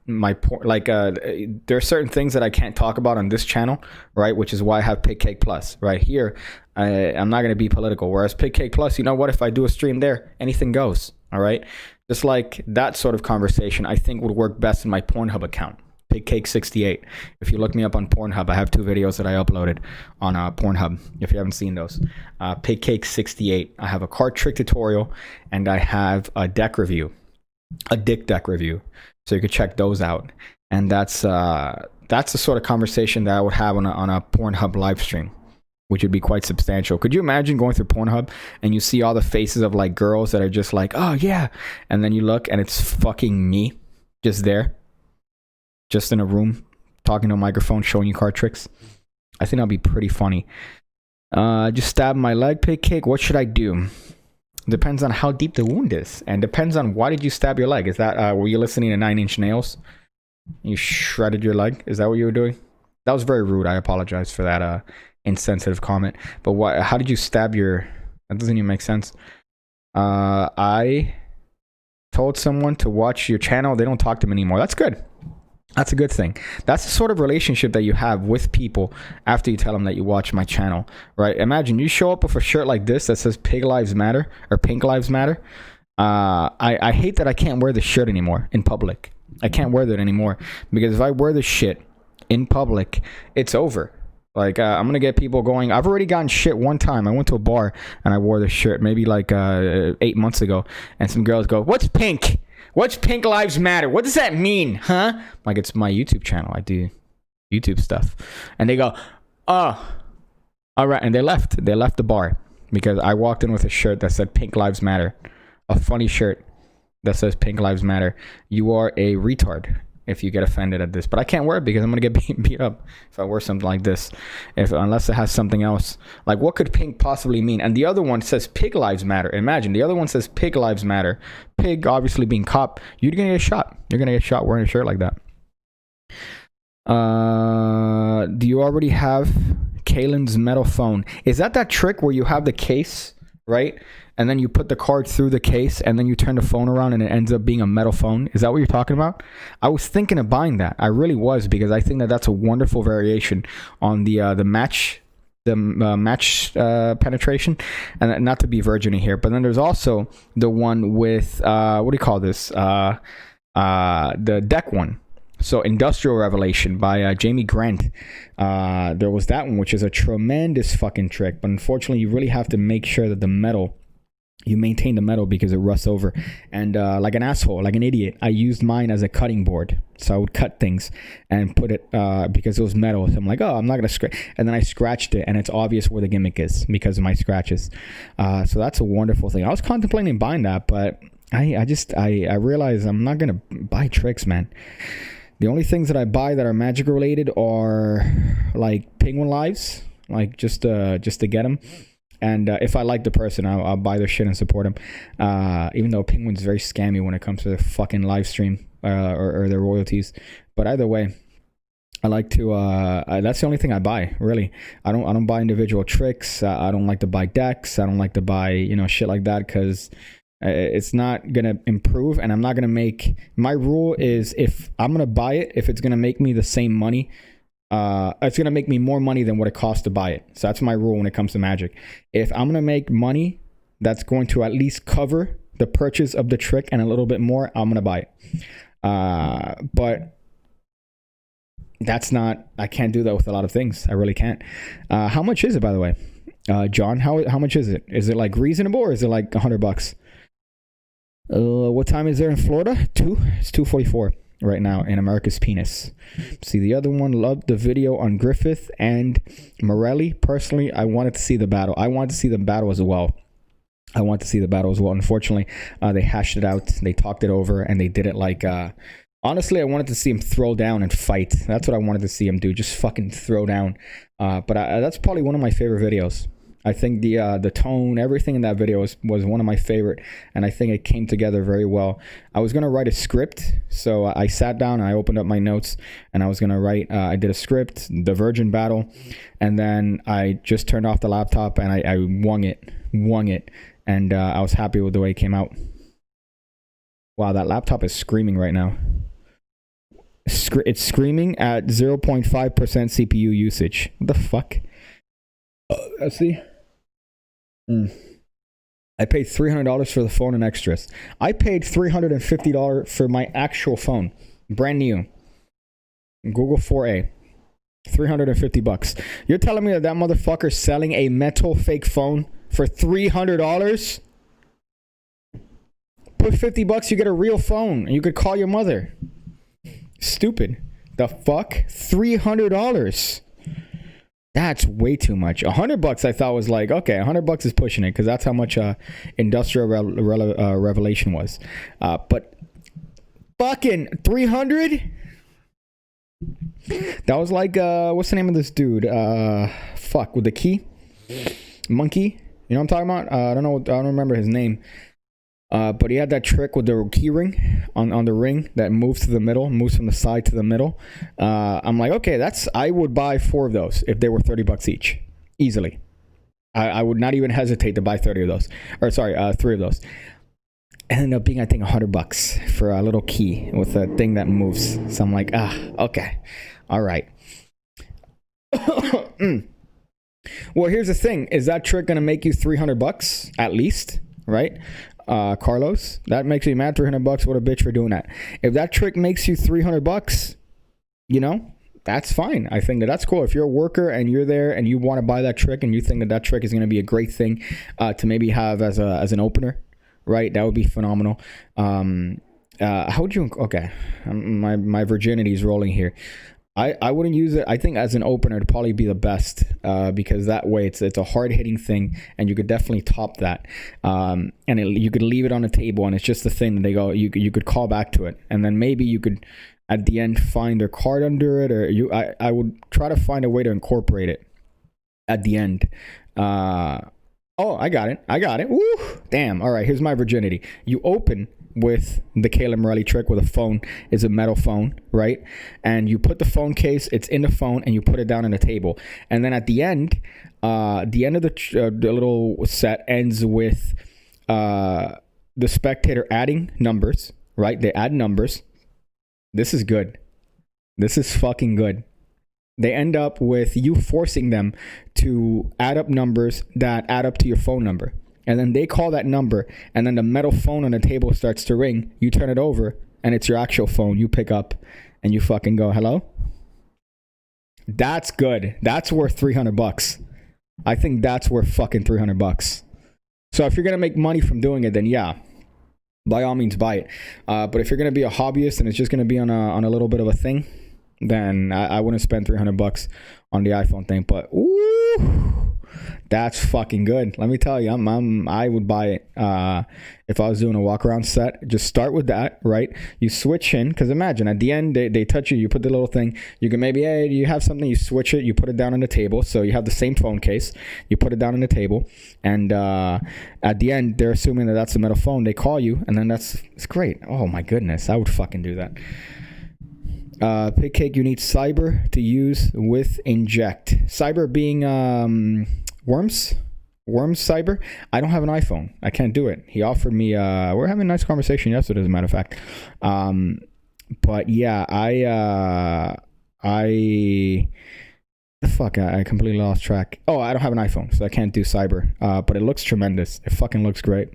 my point, like there are certain things that I can't talk about on this channel, right? Which is why I have Pigcake Plus right here. I'm not going to be political, whereas Pigcake Plus, you know what, if I do a stream there, anything goes. All right, just like that sort of conversation I think would work best in my Pornhub account, Pigcake68. If you look me up on Pornhub, I have 2 videos that I uploaded on Pornhub if you haven't seen those. Pigcake68. I have a card trick tutorial and I have a deck review, a dick deck review. So you could check those out, and that's the sort of conversation that I would have on a Pornhub live stream, which would be quite substantial. Could you imagine going through Pornhub and you see all the faces of like girls that are just like, oh yeah, and then you look and it's fucking me, just there, just in a room, talking to a microphone, showing you card tricks? I think that'd be pretty funny. Just stabbed my leg, Pigcake. What should I do? Depends on how deep the wound is, and depends on why did you stab your leg. Is that were you listening to 9 Inch Nails? You shredded your leg? Is that what you were doing? That was very rude. I apologize for that insensitive comment. But what? How did you stab your? That doesn't even make sense. I told someone to watch your channel. They don't talk to me anymore. That's good. That's a good thing. That's the sort of relationship that you have with people after you tell them that you watch my channel, right? Imagine you show up with a shirt like this that says Pig Lives Matter or Pink Lives Matter. I hate that I can't wear this shirt anymore in public. I can't wear that anymore because if I wear this shit in public, it's over. Like, I'm going to get people going. I've already gotten shit one time. I went to a bar and I wore this shirt maybe like 8 months ago, and some girls go, "What's pink? What's Pink Lives Matter? What does that mean, huh?" Like, it's my YouTube channel. I do YouTube stuff. And they go, "Oh, all right." And they left. They left the bar because I walked in with a shirt that said Pink Lives Matter. A funny shirt that says Pink Lives Matter. You are a retard if you get offended at this. But I can't wear it because I'm going to get beat up if I wear something like this. Unless it has something else. Like, what could pink possibly mean? And the other one says Pig Lives Matter. Imagine, the other one says Pig Lives Matter. Pig obviously being cop. You're going to get shot. You're going to get shot wearing a shirt like that. Do you already have Kaylin's metal phone? Is that trick where you have the case, right? And then you put the card through the case and then you turn the phone around and it ends up being a metal phone? Is that what you're talking about? I was thinking of buying that. I really was, because I think that that's a wonderful variation on the match penetration. And not to be virgin here, but then there's also the one with what do you call this? The deck one. So Industrial Revelation by Jamie Grant. There was that one, which is a tremendous fucking trick, but unfortunately you really have to make sure that the metal, you maintain the metal because it rusts over. And like an asshole, like an idiot, I used mine as a cutting board. So I would cut things and put it, because it was metal. So I'm like, oh, I'm not going to scratch. And then I scratched it, and it's obvious where the gimmick is because of my scratches. So that's a wonderful thing. I was contemplating buying that, but I realized I'm not going to buy tricks, man. The only things that I buy that are magic related are like Penguin Lives, like just to get them. And if I like the person, I'll buy their shit and support them. Even though Penguin's very scammy when it comes to their fucking live stream or their royalties. But either way, I like to. That's the only thing I buy, really. I don't buy individual tricks. I don't like to buy decks. I don't like to buy shit like that because it's not gonna improve, and I'm not gonna make. My rule is if I'm gonna buy it, if it's gonna make me the same money. It's going to make me more money than what it costs to buy it. So that's my rule when it comes to magic. If I'm going to make money that's going to at least cover the purchase of the trick and a little bit more, I'm going to buy it. But That's not, I can't do that with a lot of things. I really can't. How much is it, by the way? John, how much is it? Is it like reasonable, or is it like $100? What time is there in Florida? It's 2:44 right now in America's penis. See, the other one loved the video on Griffith and Morelli. Personally, I wanted to see the battle. I wanted to see the battle as well. Unfortunately, they hashed it out. They talked it over, and they did it like... honestly, I wanted to see him throw down and fight. That's what I wanted to see him do. Just fucking throw down. But that's probably one of my favorite videos. I think the tone, everything in that video was one of my favorite, and I think it came together very well. I was gonna write a script, so I sat down and I opened up my notes, and I was gonna write. I did a script, the Virgin battle, and then I just turned off the laptop and I wung it, and I was happy with the way it came out. Wow, that laptop is screaming right now. It's screaming at 0.5% CPU usage. What the fuck? Let's see. I paid $300 for the phone and extras. I paid $350 for my actual phone, brand new, Google 4A, $350. You're telling me that motherfucker's selling a metal fake phone for $300? Put $50, you get a real phone, and you could call your mother. Stupid. The fuck? $300. That's way too much. $100 I thought was like, okay, $100 is pushing it, because that's how much Industrial Revelation was. But fucking 300? That was like, what's the name of this dude? Fuck, with the key? Monkey? You know what I'm talking about? I don't remember his name. But he had that trick with the key ring on the ring that moves to the middle, moves from the side to the middle. I'm like, okay, I would buy 4 of those if they were $30 each, easily. I would not even hesitate to buy 30 of those, or sorry, 3 of those. It ended up being, I think, $100 for a little key with a thing that moves. So I'm like, okay, all right. Well, here's the thing: is that trick gonna make you $300 at least, right? Carlos, that makes me mad. $300. What a bitch for doing that. If that trick makes you $300, that's fine. I think that's cool. If you're a worker and you're there and you want to buy that trick and you think that trick is going to be a great thing to maybe have as an opener, right? That would be phenomenal. How would you? Okay, my virginity is rolling here. I wouldn't use it. I think as an opener, it'd probably be the best because that way it's a hard hitting thing, and you could definitely top that. And you could leave it on the table, and it's just the thing that they go. You could call back to it, and then maybe you could at the end find their card under it, or I would try to find a way to incorporate it at the end. Oh, I got it. Woo! Damn. All right. Here's my virginity. You open with the Caleb Morelli trick with a phone. It's a metal phone, right? And you put the phone case, it's in the phone, and you put it down on the table. And then at the end of the little set ends with the spectator adding numbers, right? They add numbers. This is good. This is fucking good. They end up with you forcing them to add up numbers that add up to your phone number. And then they call that number, and then the metal phone on the table starts to ring. You turn it over, and it's your actual phone. You pick up, and you fucking go, hello? That's good. That's worth $300. I think that's worth fucking $300. So if you're going to make money from doing it, then yeah, by all means buy it. But if you're going to be a hobbyist and it's just going to be on a little bit of a thing, then I wouldn't spend $300 on the iPhone thing. But ooh, that's fucking good. Let me tell you, I would buy it if I was doing a walk around set. Just start with that, right? You switch in, because imagine at the end they touch you, you put the little thing. You can maybe, hey, you have something, you switch it, you put it down on the table. So you have the same phone case, you put it down on the table, and at the end they're assuming that that's a metal phone. They call you, and then it's great. Oh my goodness, I would fucking do that. Pigcake, you need cyber to use with inject. Cyber being worms cyber. I don't have an iPhone. I can't do it. He offered me we're having a nice conversation yesterday, as a matter of fact. But yeah, I completely lost track. Oh, I don't have an iPhone, so I can't do cyber. But it looks tremendous. It fucking looks great.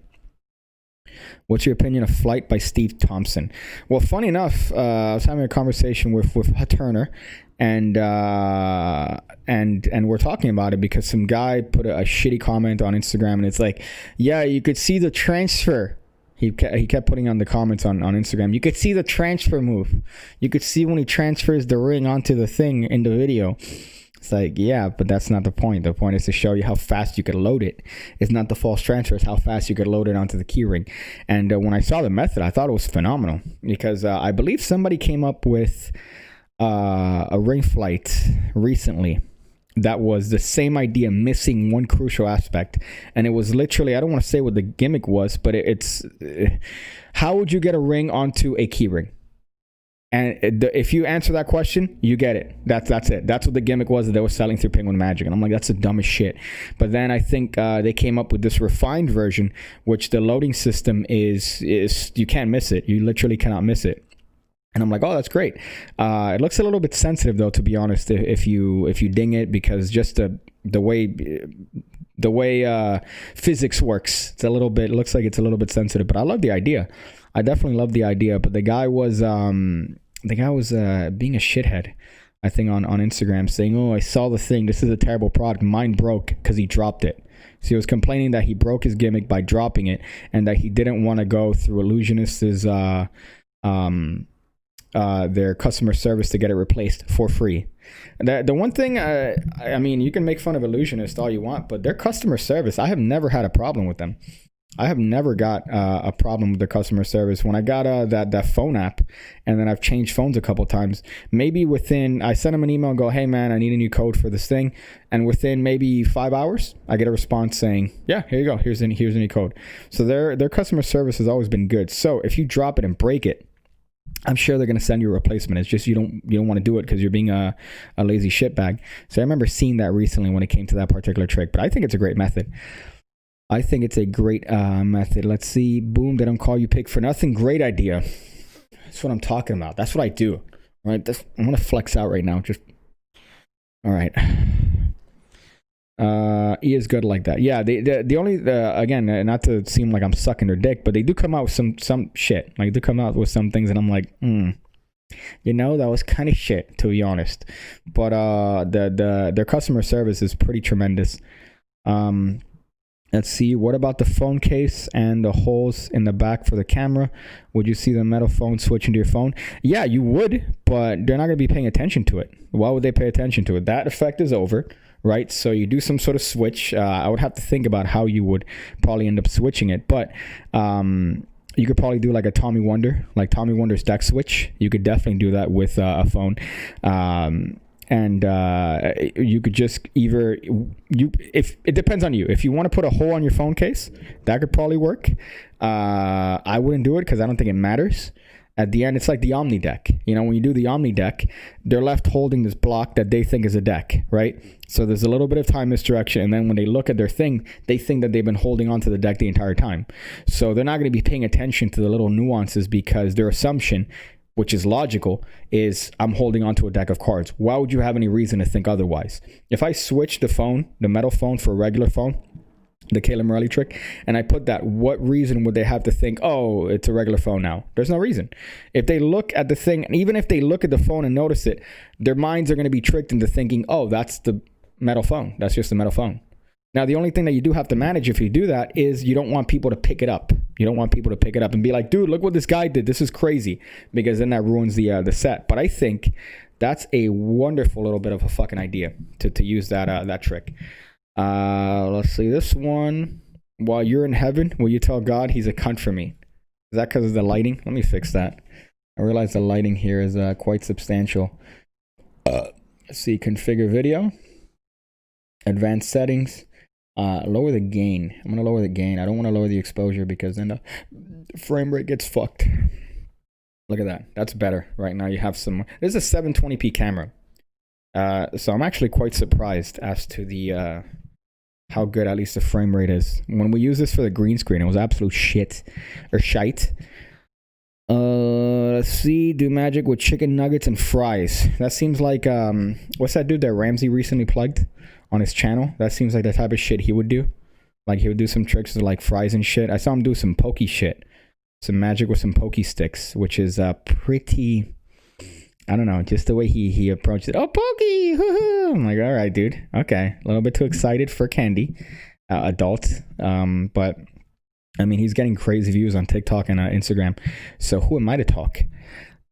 What's your opinion of Flight by Steve Thompson? Well, funny enough, I was having a conversation with Turner, and we're talking about it because some guy put a shitty comment on Instagram, and it's like, yeah, you could see the transfer. He kept putting on the comments on Instagram. You could see the transfer move. You could see when he transfers the ring onto the thing in the video. It's like, yeah, but that's not the point. The point is to show you how fast you could load it. It's not the false transfer. It's how fast you could load it onto the keyring. And when I saw the method, I thought it was phenomenal because I believe somebody came up with a ring flight recently that was the same idea, missing one crucial aspect. And it was literally, I don't want to say what the gimmick was, but it's how would you get a ring onto a keyring? And if you answer that question, you get it. That's it. That's what the gimmick was that they were selling through Penguin Magic. And I'm like, that's the dumbest shit. But then I think they came up with this refined version, which the loading system is you can't miss it. You literally cannot miss it. And I'm like, oh, that's great. It looks a little bit sensitive, though, to be honest, if you ding it, because just the way physics works, it looks like it's a little bit sensitive. But I love the idea. I definitely love the idea. But the guy was being a shithead, I think, on Instagram, saying, oh, I saw the thing. This is a terrible product. Mine broke because he dropped it. So he was complaining that he broke his gimmick by dropping it, and that he didn't want to go through Illusionist's their customer service to get it replaced for free. The one thing, I mean, you can make fun of Illusionist all you want, but their customer service, I have never had a problem with them. I have never got a problem with the customer service. When I got that phone app, and then I've changed phones a couple times, maybe I sent them an email and go, hey man, I need a new code for this thing. And within maybe 5 hours, I get a response saying, yeah, here you go. Here's a new code. So their customer service has always been good. So if you drop it and break it, I'm sure they're going to send you a replacement. It's just you don't want to do it because you're being a lazy shitbag. So I remember seeing that recently when it came to that particular trick. But I think it's a great method. Method. Let's see. Boom, they don't call you pig for nothing. Great idea. That's what I'm talking about. That's what I do. All right, I'm going to flex out right now. All right. E is good like that. Yeah, the only again, not to seem like I'm sucking their dick, but they do come out with some shit. Like, they come out with some things, and I'm like, that was kind of shit, to be honest. But their customer service is pretty tremendous. Let's see. What about the phone case and the holes in the back for the camera? Would you see the metal phone switch into your phone? Yeah, you would, but they're not going to be paying attention to it. Why would they pay attention to it? That effect is over. Right, so you do some sort of switch. I would have to think about how you would probably end up switching it, but you could probably do like a Tommy Wonder's deck switch. You could definitely do that with a phone, and you could just if it depends on you. If you want to put a hole on your phone case, that could probably work. I wouldn't do it because I don't think it matters. At the end, it's like the Omni deck. When you do the Omni deck, they're left holding this block that they think is a deck, right? So there's a little bit of time misdirection, and then when they look at their thing, they think that they've been holding onto the deck the entire time. So they're not going to be paying attention to the little nuances because their assumption, which is logical, is I'm holding onto a deck of cards. Why would you have any reason to think otherwise? If I switch the metal phone for a regular phone, the Caleb Morelli trick, and I put that, what reason would they have to think, oh, it's a regular phone now? There's no reason. If they look at the thing, and even if they look at the phone and notice it, their minds are going to be tricked into thinking, oh, that's the metal phone. That's just a metal phone. Now, the only thing that you do have to manage if you do that is you don't want people to pick it up. You don't want people to pick it up and be like, dude, look what this guy did. This is crazy, because then that ruins the set. But I think that's a wonderful little bit of a fucking idea to use that trick. Let's see this one. While you're in heaven, will you tell God he's a cunt for me? Is that because of the lighting? Let me fix that. I realize the lighting here is quite substantial. Let's see. Configure video. Advanced settings. Lower the gain. I'm going to lower the gain. I don't want to lower the exposure because then the frame rate gets fucked. Look at that. That's better. Right now you have some. This is a 720p camera. So I'm actually quite surprised as to the how good at least the frame rate is. When we use this for the green screen, it was absolute shit or shite. Let's see. Do magic with chicken nuggets and fries. That seems like what's that dude that Ramsey recently plugged on his channel? That seems like the type of shit he would do. Like he would do some tricks with like fries and shit. I saw him do some pokey shit, some magic with some pokey sticks, which is pretty. I don't know, just the way he approached it. Oh, pokey! Hoo-hoo! I'm like, all right, dude. Okay, a little bit too excited for candy, adult. But I mean, he's getting crazy views on TikTok and Instagram. So who am I to talk?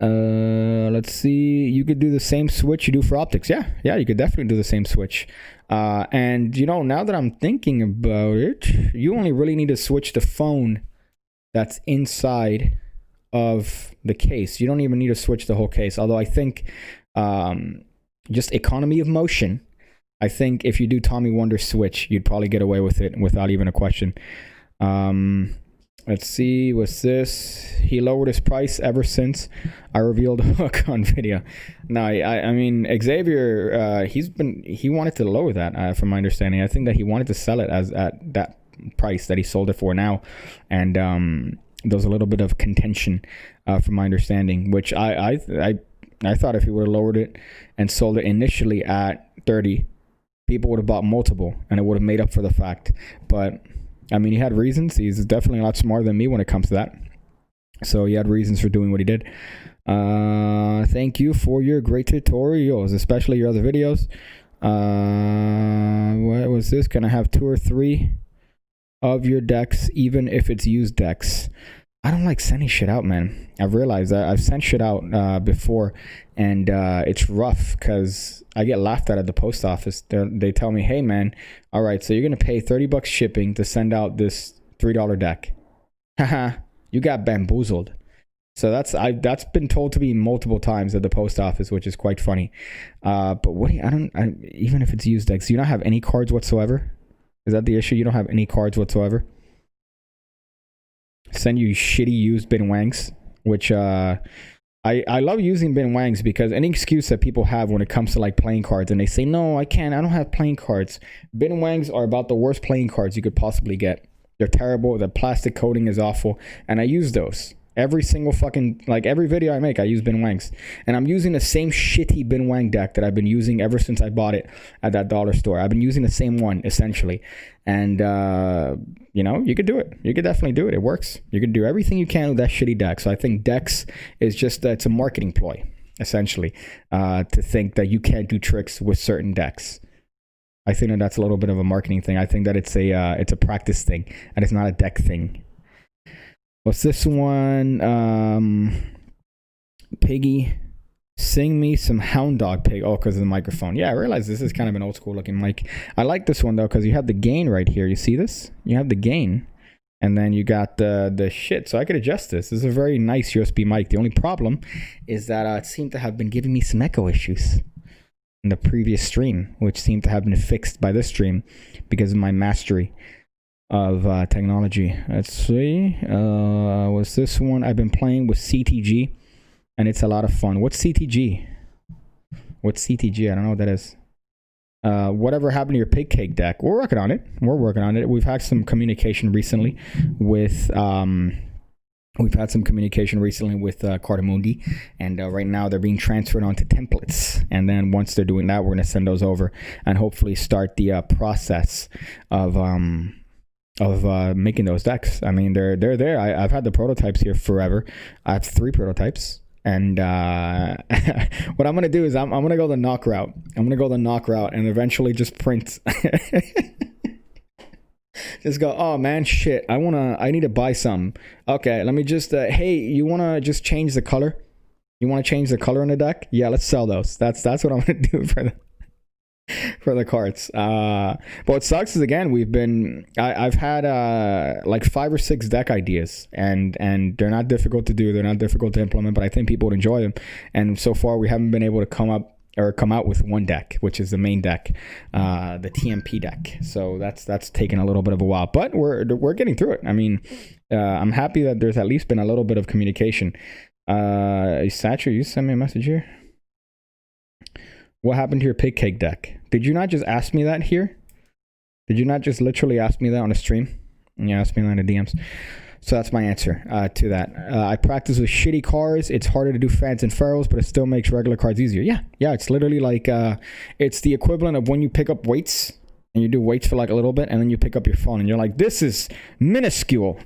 Let's see. You could do the same switch you do for optics. Yeah, you could definitely do the same switch. And you know, now that I'm thinking about it, you only really need to switch the phone that's inside of the case. You don't even need to switch the whole case. Although I think just economy of motion, I think if you do Tommy Wonder switch, you'd probably get away with it without even a question. Let's see, what's this? He lowered his price ever since I revealed a hook on video. No, I mean, Xavier, he wanted to lower that, from my understanding. I think that he wanted to sell it as at that price that he sold it for now. And there was a little bit of contention, from my understanding, which I thought if he would have lowered it and sold it initially at 30, people would have bought multiple and it would have made up for the fact. But I mean, he had reasons. He's definitely a lot smarter than me when it comes to that. So he had reasons for doing what he did. Thank you for your great tutorials, especially your other videos. What was this? Can I have 2 or 3 of your decks, even if it's used decks? I don't like sending shit out, man. I've realized that I've sent shit out before, and it's rough because I get laughed at the post office. They tell me, hey, man, all right, so you're going to pay $30 shipping to send out this $3 deck. Haha, you got bamboozled. So that's been told to me multiple times at the post office, which is quite funny. But what even if it's used decks, do you not have any cards whatsoever? Is that the issue? You don't have any cards whatsoever? Send you shitty used bin wangs, which I love using bin wangs because any excuse that people have when it comes to like playing cards and they say, no, I can't, I don't have playing cards. Bin wangs are about the worst playing cards you could possibly get. They're terrible. The plastic coating is awful. And I use those. Every single fucking, like every video I make, I use bin wangs. And I'm using the same shitty bin wang deck that I've been using ever since I bought it at that dollar store. I've been using the same one, essentially. And, you know, you could do it. You could definitely do it. It works. You could do everything you can with that shitty deck. So I think decks is just, it's a marketing ploy, essentially, to think that you can't do tricks with certain decks. I think that that's a little bit of a marketing thing. I think that it's a practice thing and it's not a deck thing. What's this one? Piggy, sing me some hound dog pig. Oh, because of the microphone. Yeah, I realize this is kind of an old school looking mic. I like this one though because you have the gain right here. You see this? You have the gain, and then you got the shit. So I could adjust this. This is a very nice USB mic. The only problem is that it seemed to have been giving me some echo issues in the previous stream, which seemed to have been fixed by this stream because of my mastery of technology. Let's see. Was this one? I've been playing with CTG and it's a lot of fun. What's CTG? What's CTG? I don't know what that is. Whatever happened to your Pigcake deck? We're working on it. We've had some communication recently with Cardamundi, and right now they're being transferred onto templates. And then once they're doing that, we're going to send those over and hopefully start the process of making those decks. I mean, they're there. I've had the prototypes here forever. I have 3 prototypes, and what I'm gonna do is I'm gonna go the knock route. And eventually just print. Just go, oh man, shit, I need to buy some. Okay, let me just hey, you wanna just change the color? You wanna change the color in the deck? Yeah, let's sell those. That's what I'm gonna do for the cards. But what sucks is, again, I've had like 5 or 6 deck ideas, and they're not difficult to do, they're not difficult to implement, but I think people would enjoy them. And so far we haven't been able to come out with one deck, which is the main deck, the TMP deck. So that's taken a little bit of a while, but we're getting through it. I mean, I'm happy that there's at least been a little bit of communication. Satcher, you sent me a message here. What happened to your Pigcake deck? Did you not just ask me that here? Did you not just literally ask me that on a stream? You asked me that in the DMs. So that's my answer to that. I practice with shitty cards. It's harder to do fans and ferals, but it still makes regular cards easier. Yeah. It's literally like, it's the equivalent of when you pick up weights and you do weights for like a little bit, and then you pick up your phone and you're like, this is minuscule.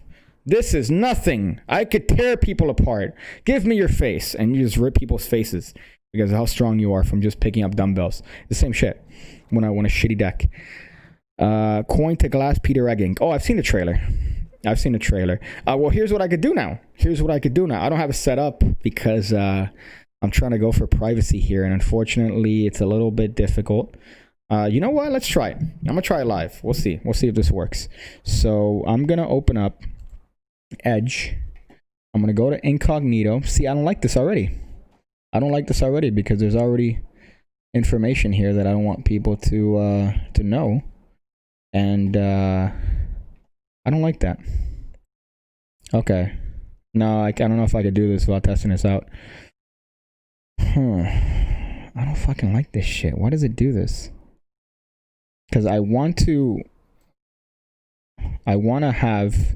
This is nothing. I could tear people apart. Give me your face. And you just rip people's faces because of how strong you are from just picking up dumbbells. The same shit when I won a shitty deck. Coin to glass Peter Egging. Oh, I've seen the trailer. Well, here's what I could do now. I don't have it set up because I'm trying to go for privacy here. And unfortunately, it's a little bit difficult. You know what? Let's try it. I'm going to try it live. We'll see. We'll see if this works. So I'm going to open up Edge. I'm going to go to incognito. See, I don't like this already. Because there's already information here that I don't want people to know. And I don't like that. Okay. No, I don't know if I could do this without testing this out. I don't fucking like this shit. Why does it do this? Because I want to have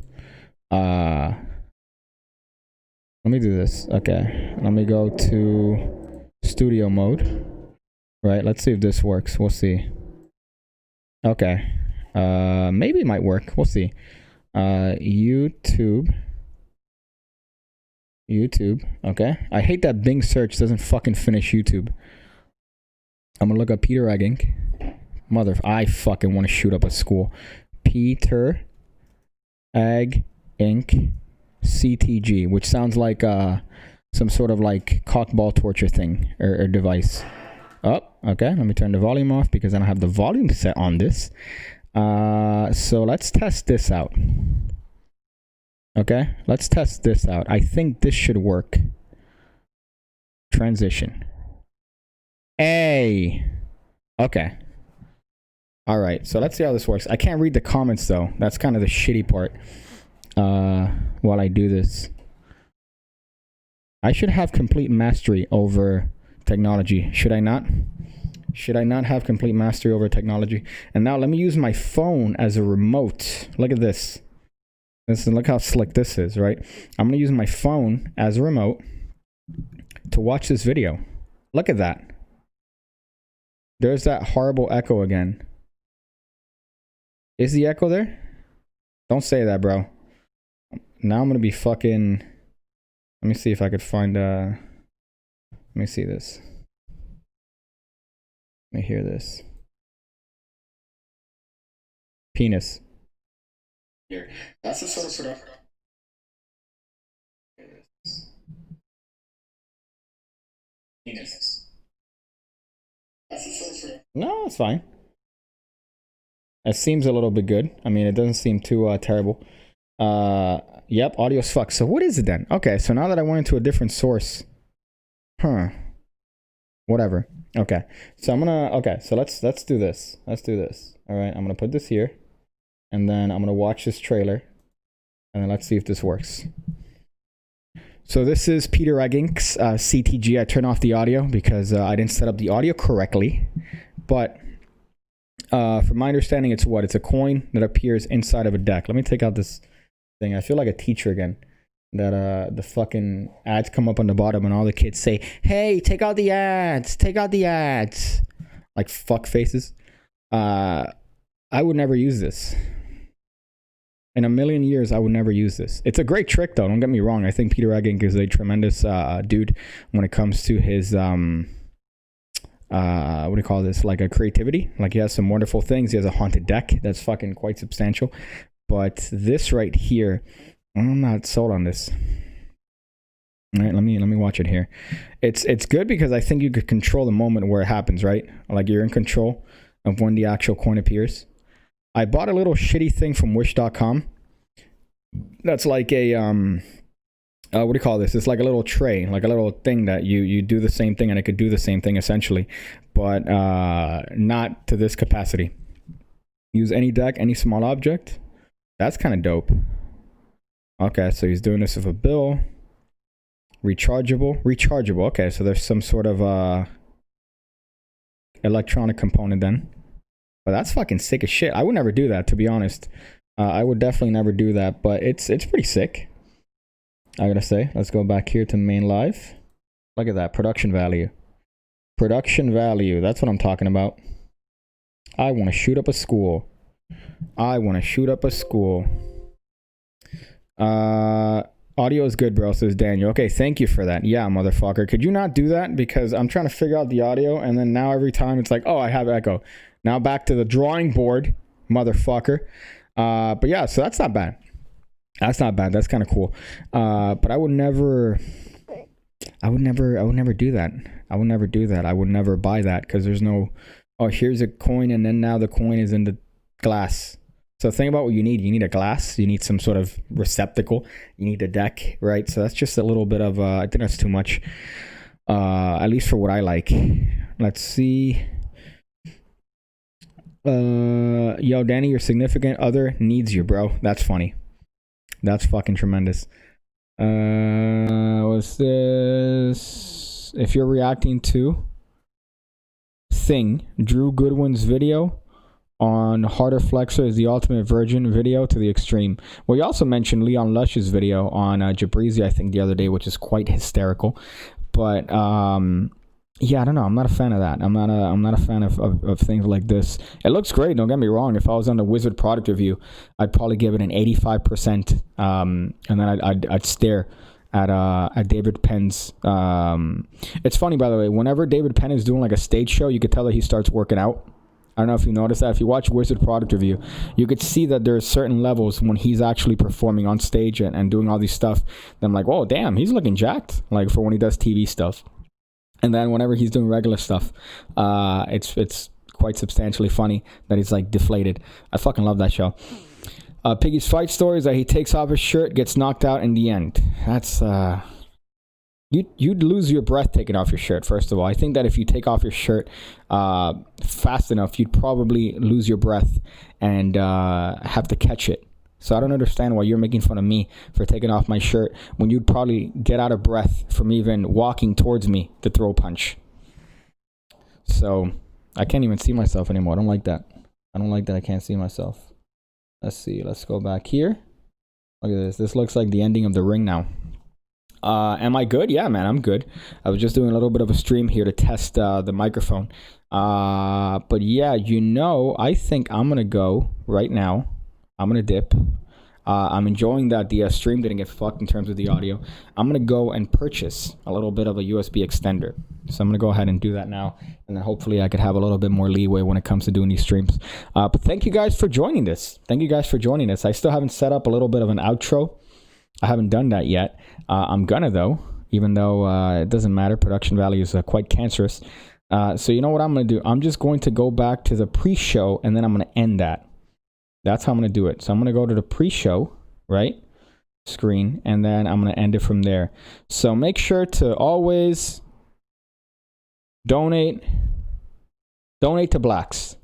let me do this. Okay, let me go to studio mode. Right, let's see if this works. We'll see. Okay, maybe it might work. We'll see. YouTube. Okay, I hate that Bing search doesn't fucking finish YouTube. I'm gonna look up Peter Egging. I fucking want to shoot up a school. Peter Egg Inc. CTG, which sounds like some sort of like cockball torture thing or device. Oh, okay. Let me turn the volume off because I don't have the volume set on this. So let's test this out. Okay, let's test this out. I think this should work. Transition. Hey. Okay. All right, so let's see how this works. I can't read the comments though. That's kind of the shitty part. While I do this, I should have complete mastery over technology. Should I not? Should I not have complete mastery over technology? And now let me use my phone as a remote. Look at this. Look how slick this is, right? I'm gonna use my phone as a remote to watch this video. Look at that. There's that horrible echo again. Is the echo there? Don't say that, bro. Now I'm gonna be fucking... Let me see if I could find let me see this. Let me hear this. Penis. Here. That's the sort of production. Penis. That's the sort of production. No, it's fine. It seems a little bit good. I mean, it doesn't seem too terrible. Yep, audio's fucked. So what is it then? Okay, so now that I went into a different source. Whatever. Okay. So I'm gonna, okay, so let's do this. Let's do this. All right, I'm gonna put this here. And then I'm gonna watch this trailer. And then let's see if this works. So this is Peter Egging's CTG. I turned off the audio because I didn't set up the audio correctly. But from my understanding, it's what? It's a coin that appears inside of a deck. Let me take out this thing. I feel like a teacher again. That the fucking ads come up on the bottom and all the kids say, hey, take out the ads. Take out the ads. Like fuck faces. I would never use this. In a million years, I would never use this. It's a great trick, though. Don't get me wrong. I think Peter Egging is a tremendous dude when it comes to his, what do you call this? Like a creativity. Like he has some wonderful things. He has a haunted deck that's fucking quite substantial. But this right here, I'm not sold on this. All right, let me watch it here. It's good because I think you could control the moment where it happens, right? Like you're in control of when the actual coin appears. I bought a little shitty thing from wish.com. That's like a, what do you call this? It's like a little tray, like a little thing that you do the same thing and it could do the same thing essentially, but not to this capacity. Use any deck, any small object. That's kind of dope. Okay, so he's doing this with a bill. Rechargeable. Okay, so there's some sort of electronic component then. But that's fucking sick as shit. I would never do that, to be honest. I would definitely never do that, but it's pretty sick. I gotta say. Let's go back here to main live. Look at that production value. Production value. That's what I'm talking about. I want to shoot up a school. I want to shoot up a school. Audio is good, bro, says Daniel. Okay, thank you for that. Yeah, motherfucker. Could you not do that? Because I'm trying to figure out the audio, and then now every time it's like, oh, I have echo. Now back to the drawing board, motherfucker. But yeah, so that's not bad. That's not bad. That's kind of cool. But I would never do that. I would never do that. I would never buy that because there's no, oh, here's a coin and then now the coin is in the glass. So think about what you need. You need a glass. You need some sort of receptacle. You need a deck, right? So that's just a little bit of, I think that's too much, at least for what I like. Let's see. Yo, Danny, your significant other needs you, bro. That's funny. That's fucking tremendous. What's this? If you're reacting to Drew Goodwin's video on Harder Flexor is the ultimate virgin video to the extreme. Well, you also mentioned Leon Lush's video on Jabrizi, I think, the other day, which is quite hysterical. But yeah, I don't know. I'm not a fan of that. I'm not a fan of things like this. It looks great. Don't get me wrong. If I was on the Wizard product review, I'd probably give it an 85%. And then I'd stare at David Penn's. It's funny, by the way. Whenever David Penn is doing like a stage show, you could tell that he starts working out. I don't know if you noticed that. If you watch Wizard product review, you could see that there's certain levels when he's actually performing on stage and doing all these stuff. Then I'm like, oh damn, he's looking jacked. Like for when he does TV stuff. And then whenever he's doing regular stuff, it's quite substantially funny that he's like deflated. I fucking love that show. Piggy's fight story is that he takes off his shirt, gets knocked out in the end. That's you'd lose your breath taking off your shirt. First of all, I think that if you take off your shirt fast enough, you'd probably lose your breath and have to catch it. So I don't understand why you're making fun of me for taking off my shirt when you'd probably get out of breath from even walking towards me to throw a punch. So I can't even see myself anymore. I don't like that. I don't like that I can't see myself. Let's see. Let's go back here. Look at this. This looks like the ending of The Ring now. Am I good? Yeah, man, I'm good. I was just doing a little bit of a stream here to test the microphone. But yeah, I think I'm going to go right now. I'm going to dip. I'm enjoying that the stream didn't get fucked in terms of the audio. I'm going to go and purchase a little bit of a USB extender. So I'm going to go ahead and do that now. And then hopefully I could have a little bit more leeway when it comes to doing these streams. But thank you guys for joining this. I still haven't set up a little bit of an outro. I haven't done that yet. I'm going to, though, even though it doesn't matter. Production value is quite cancerous. So you know what I'm going to do? I'm just going to go back to the pre-show and then I'm going to end that. That's how I'm going to do it. So I'm going to go to the pre-show, right, screen, and then I'm going to end it from there. So make sure to always donate to blacks.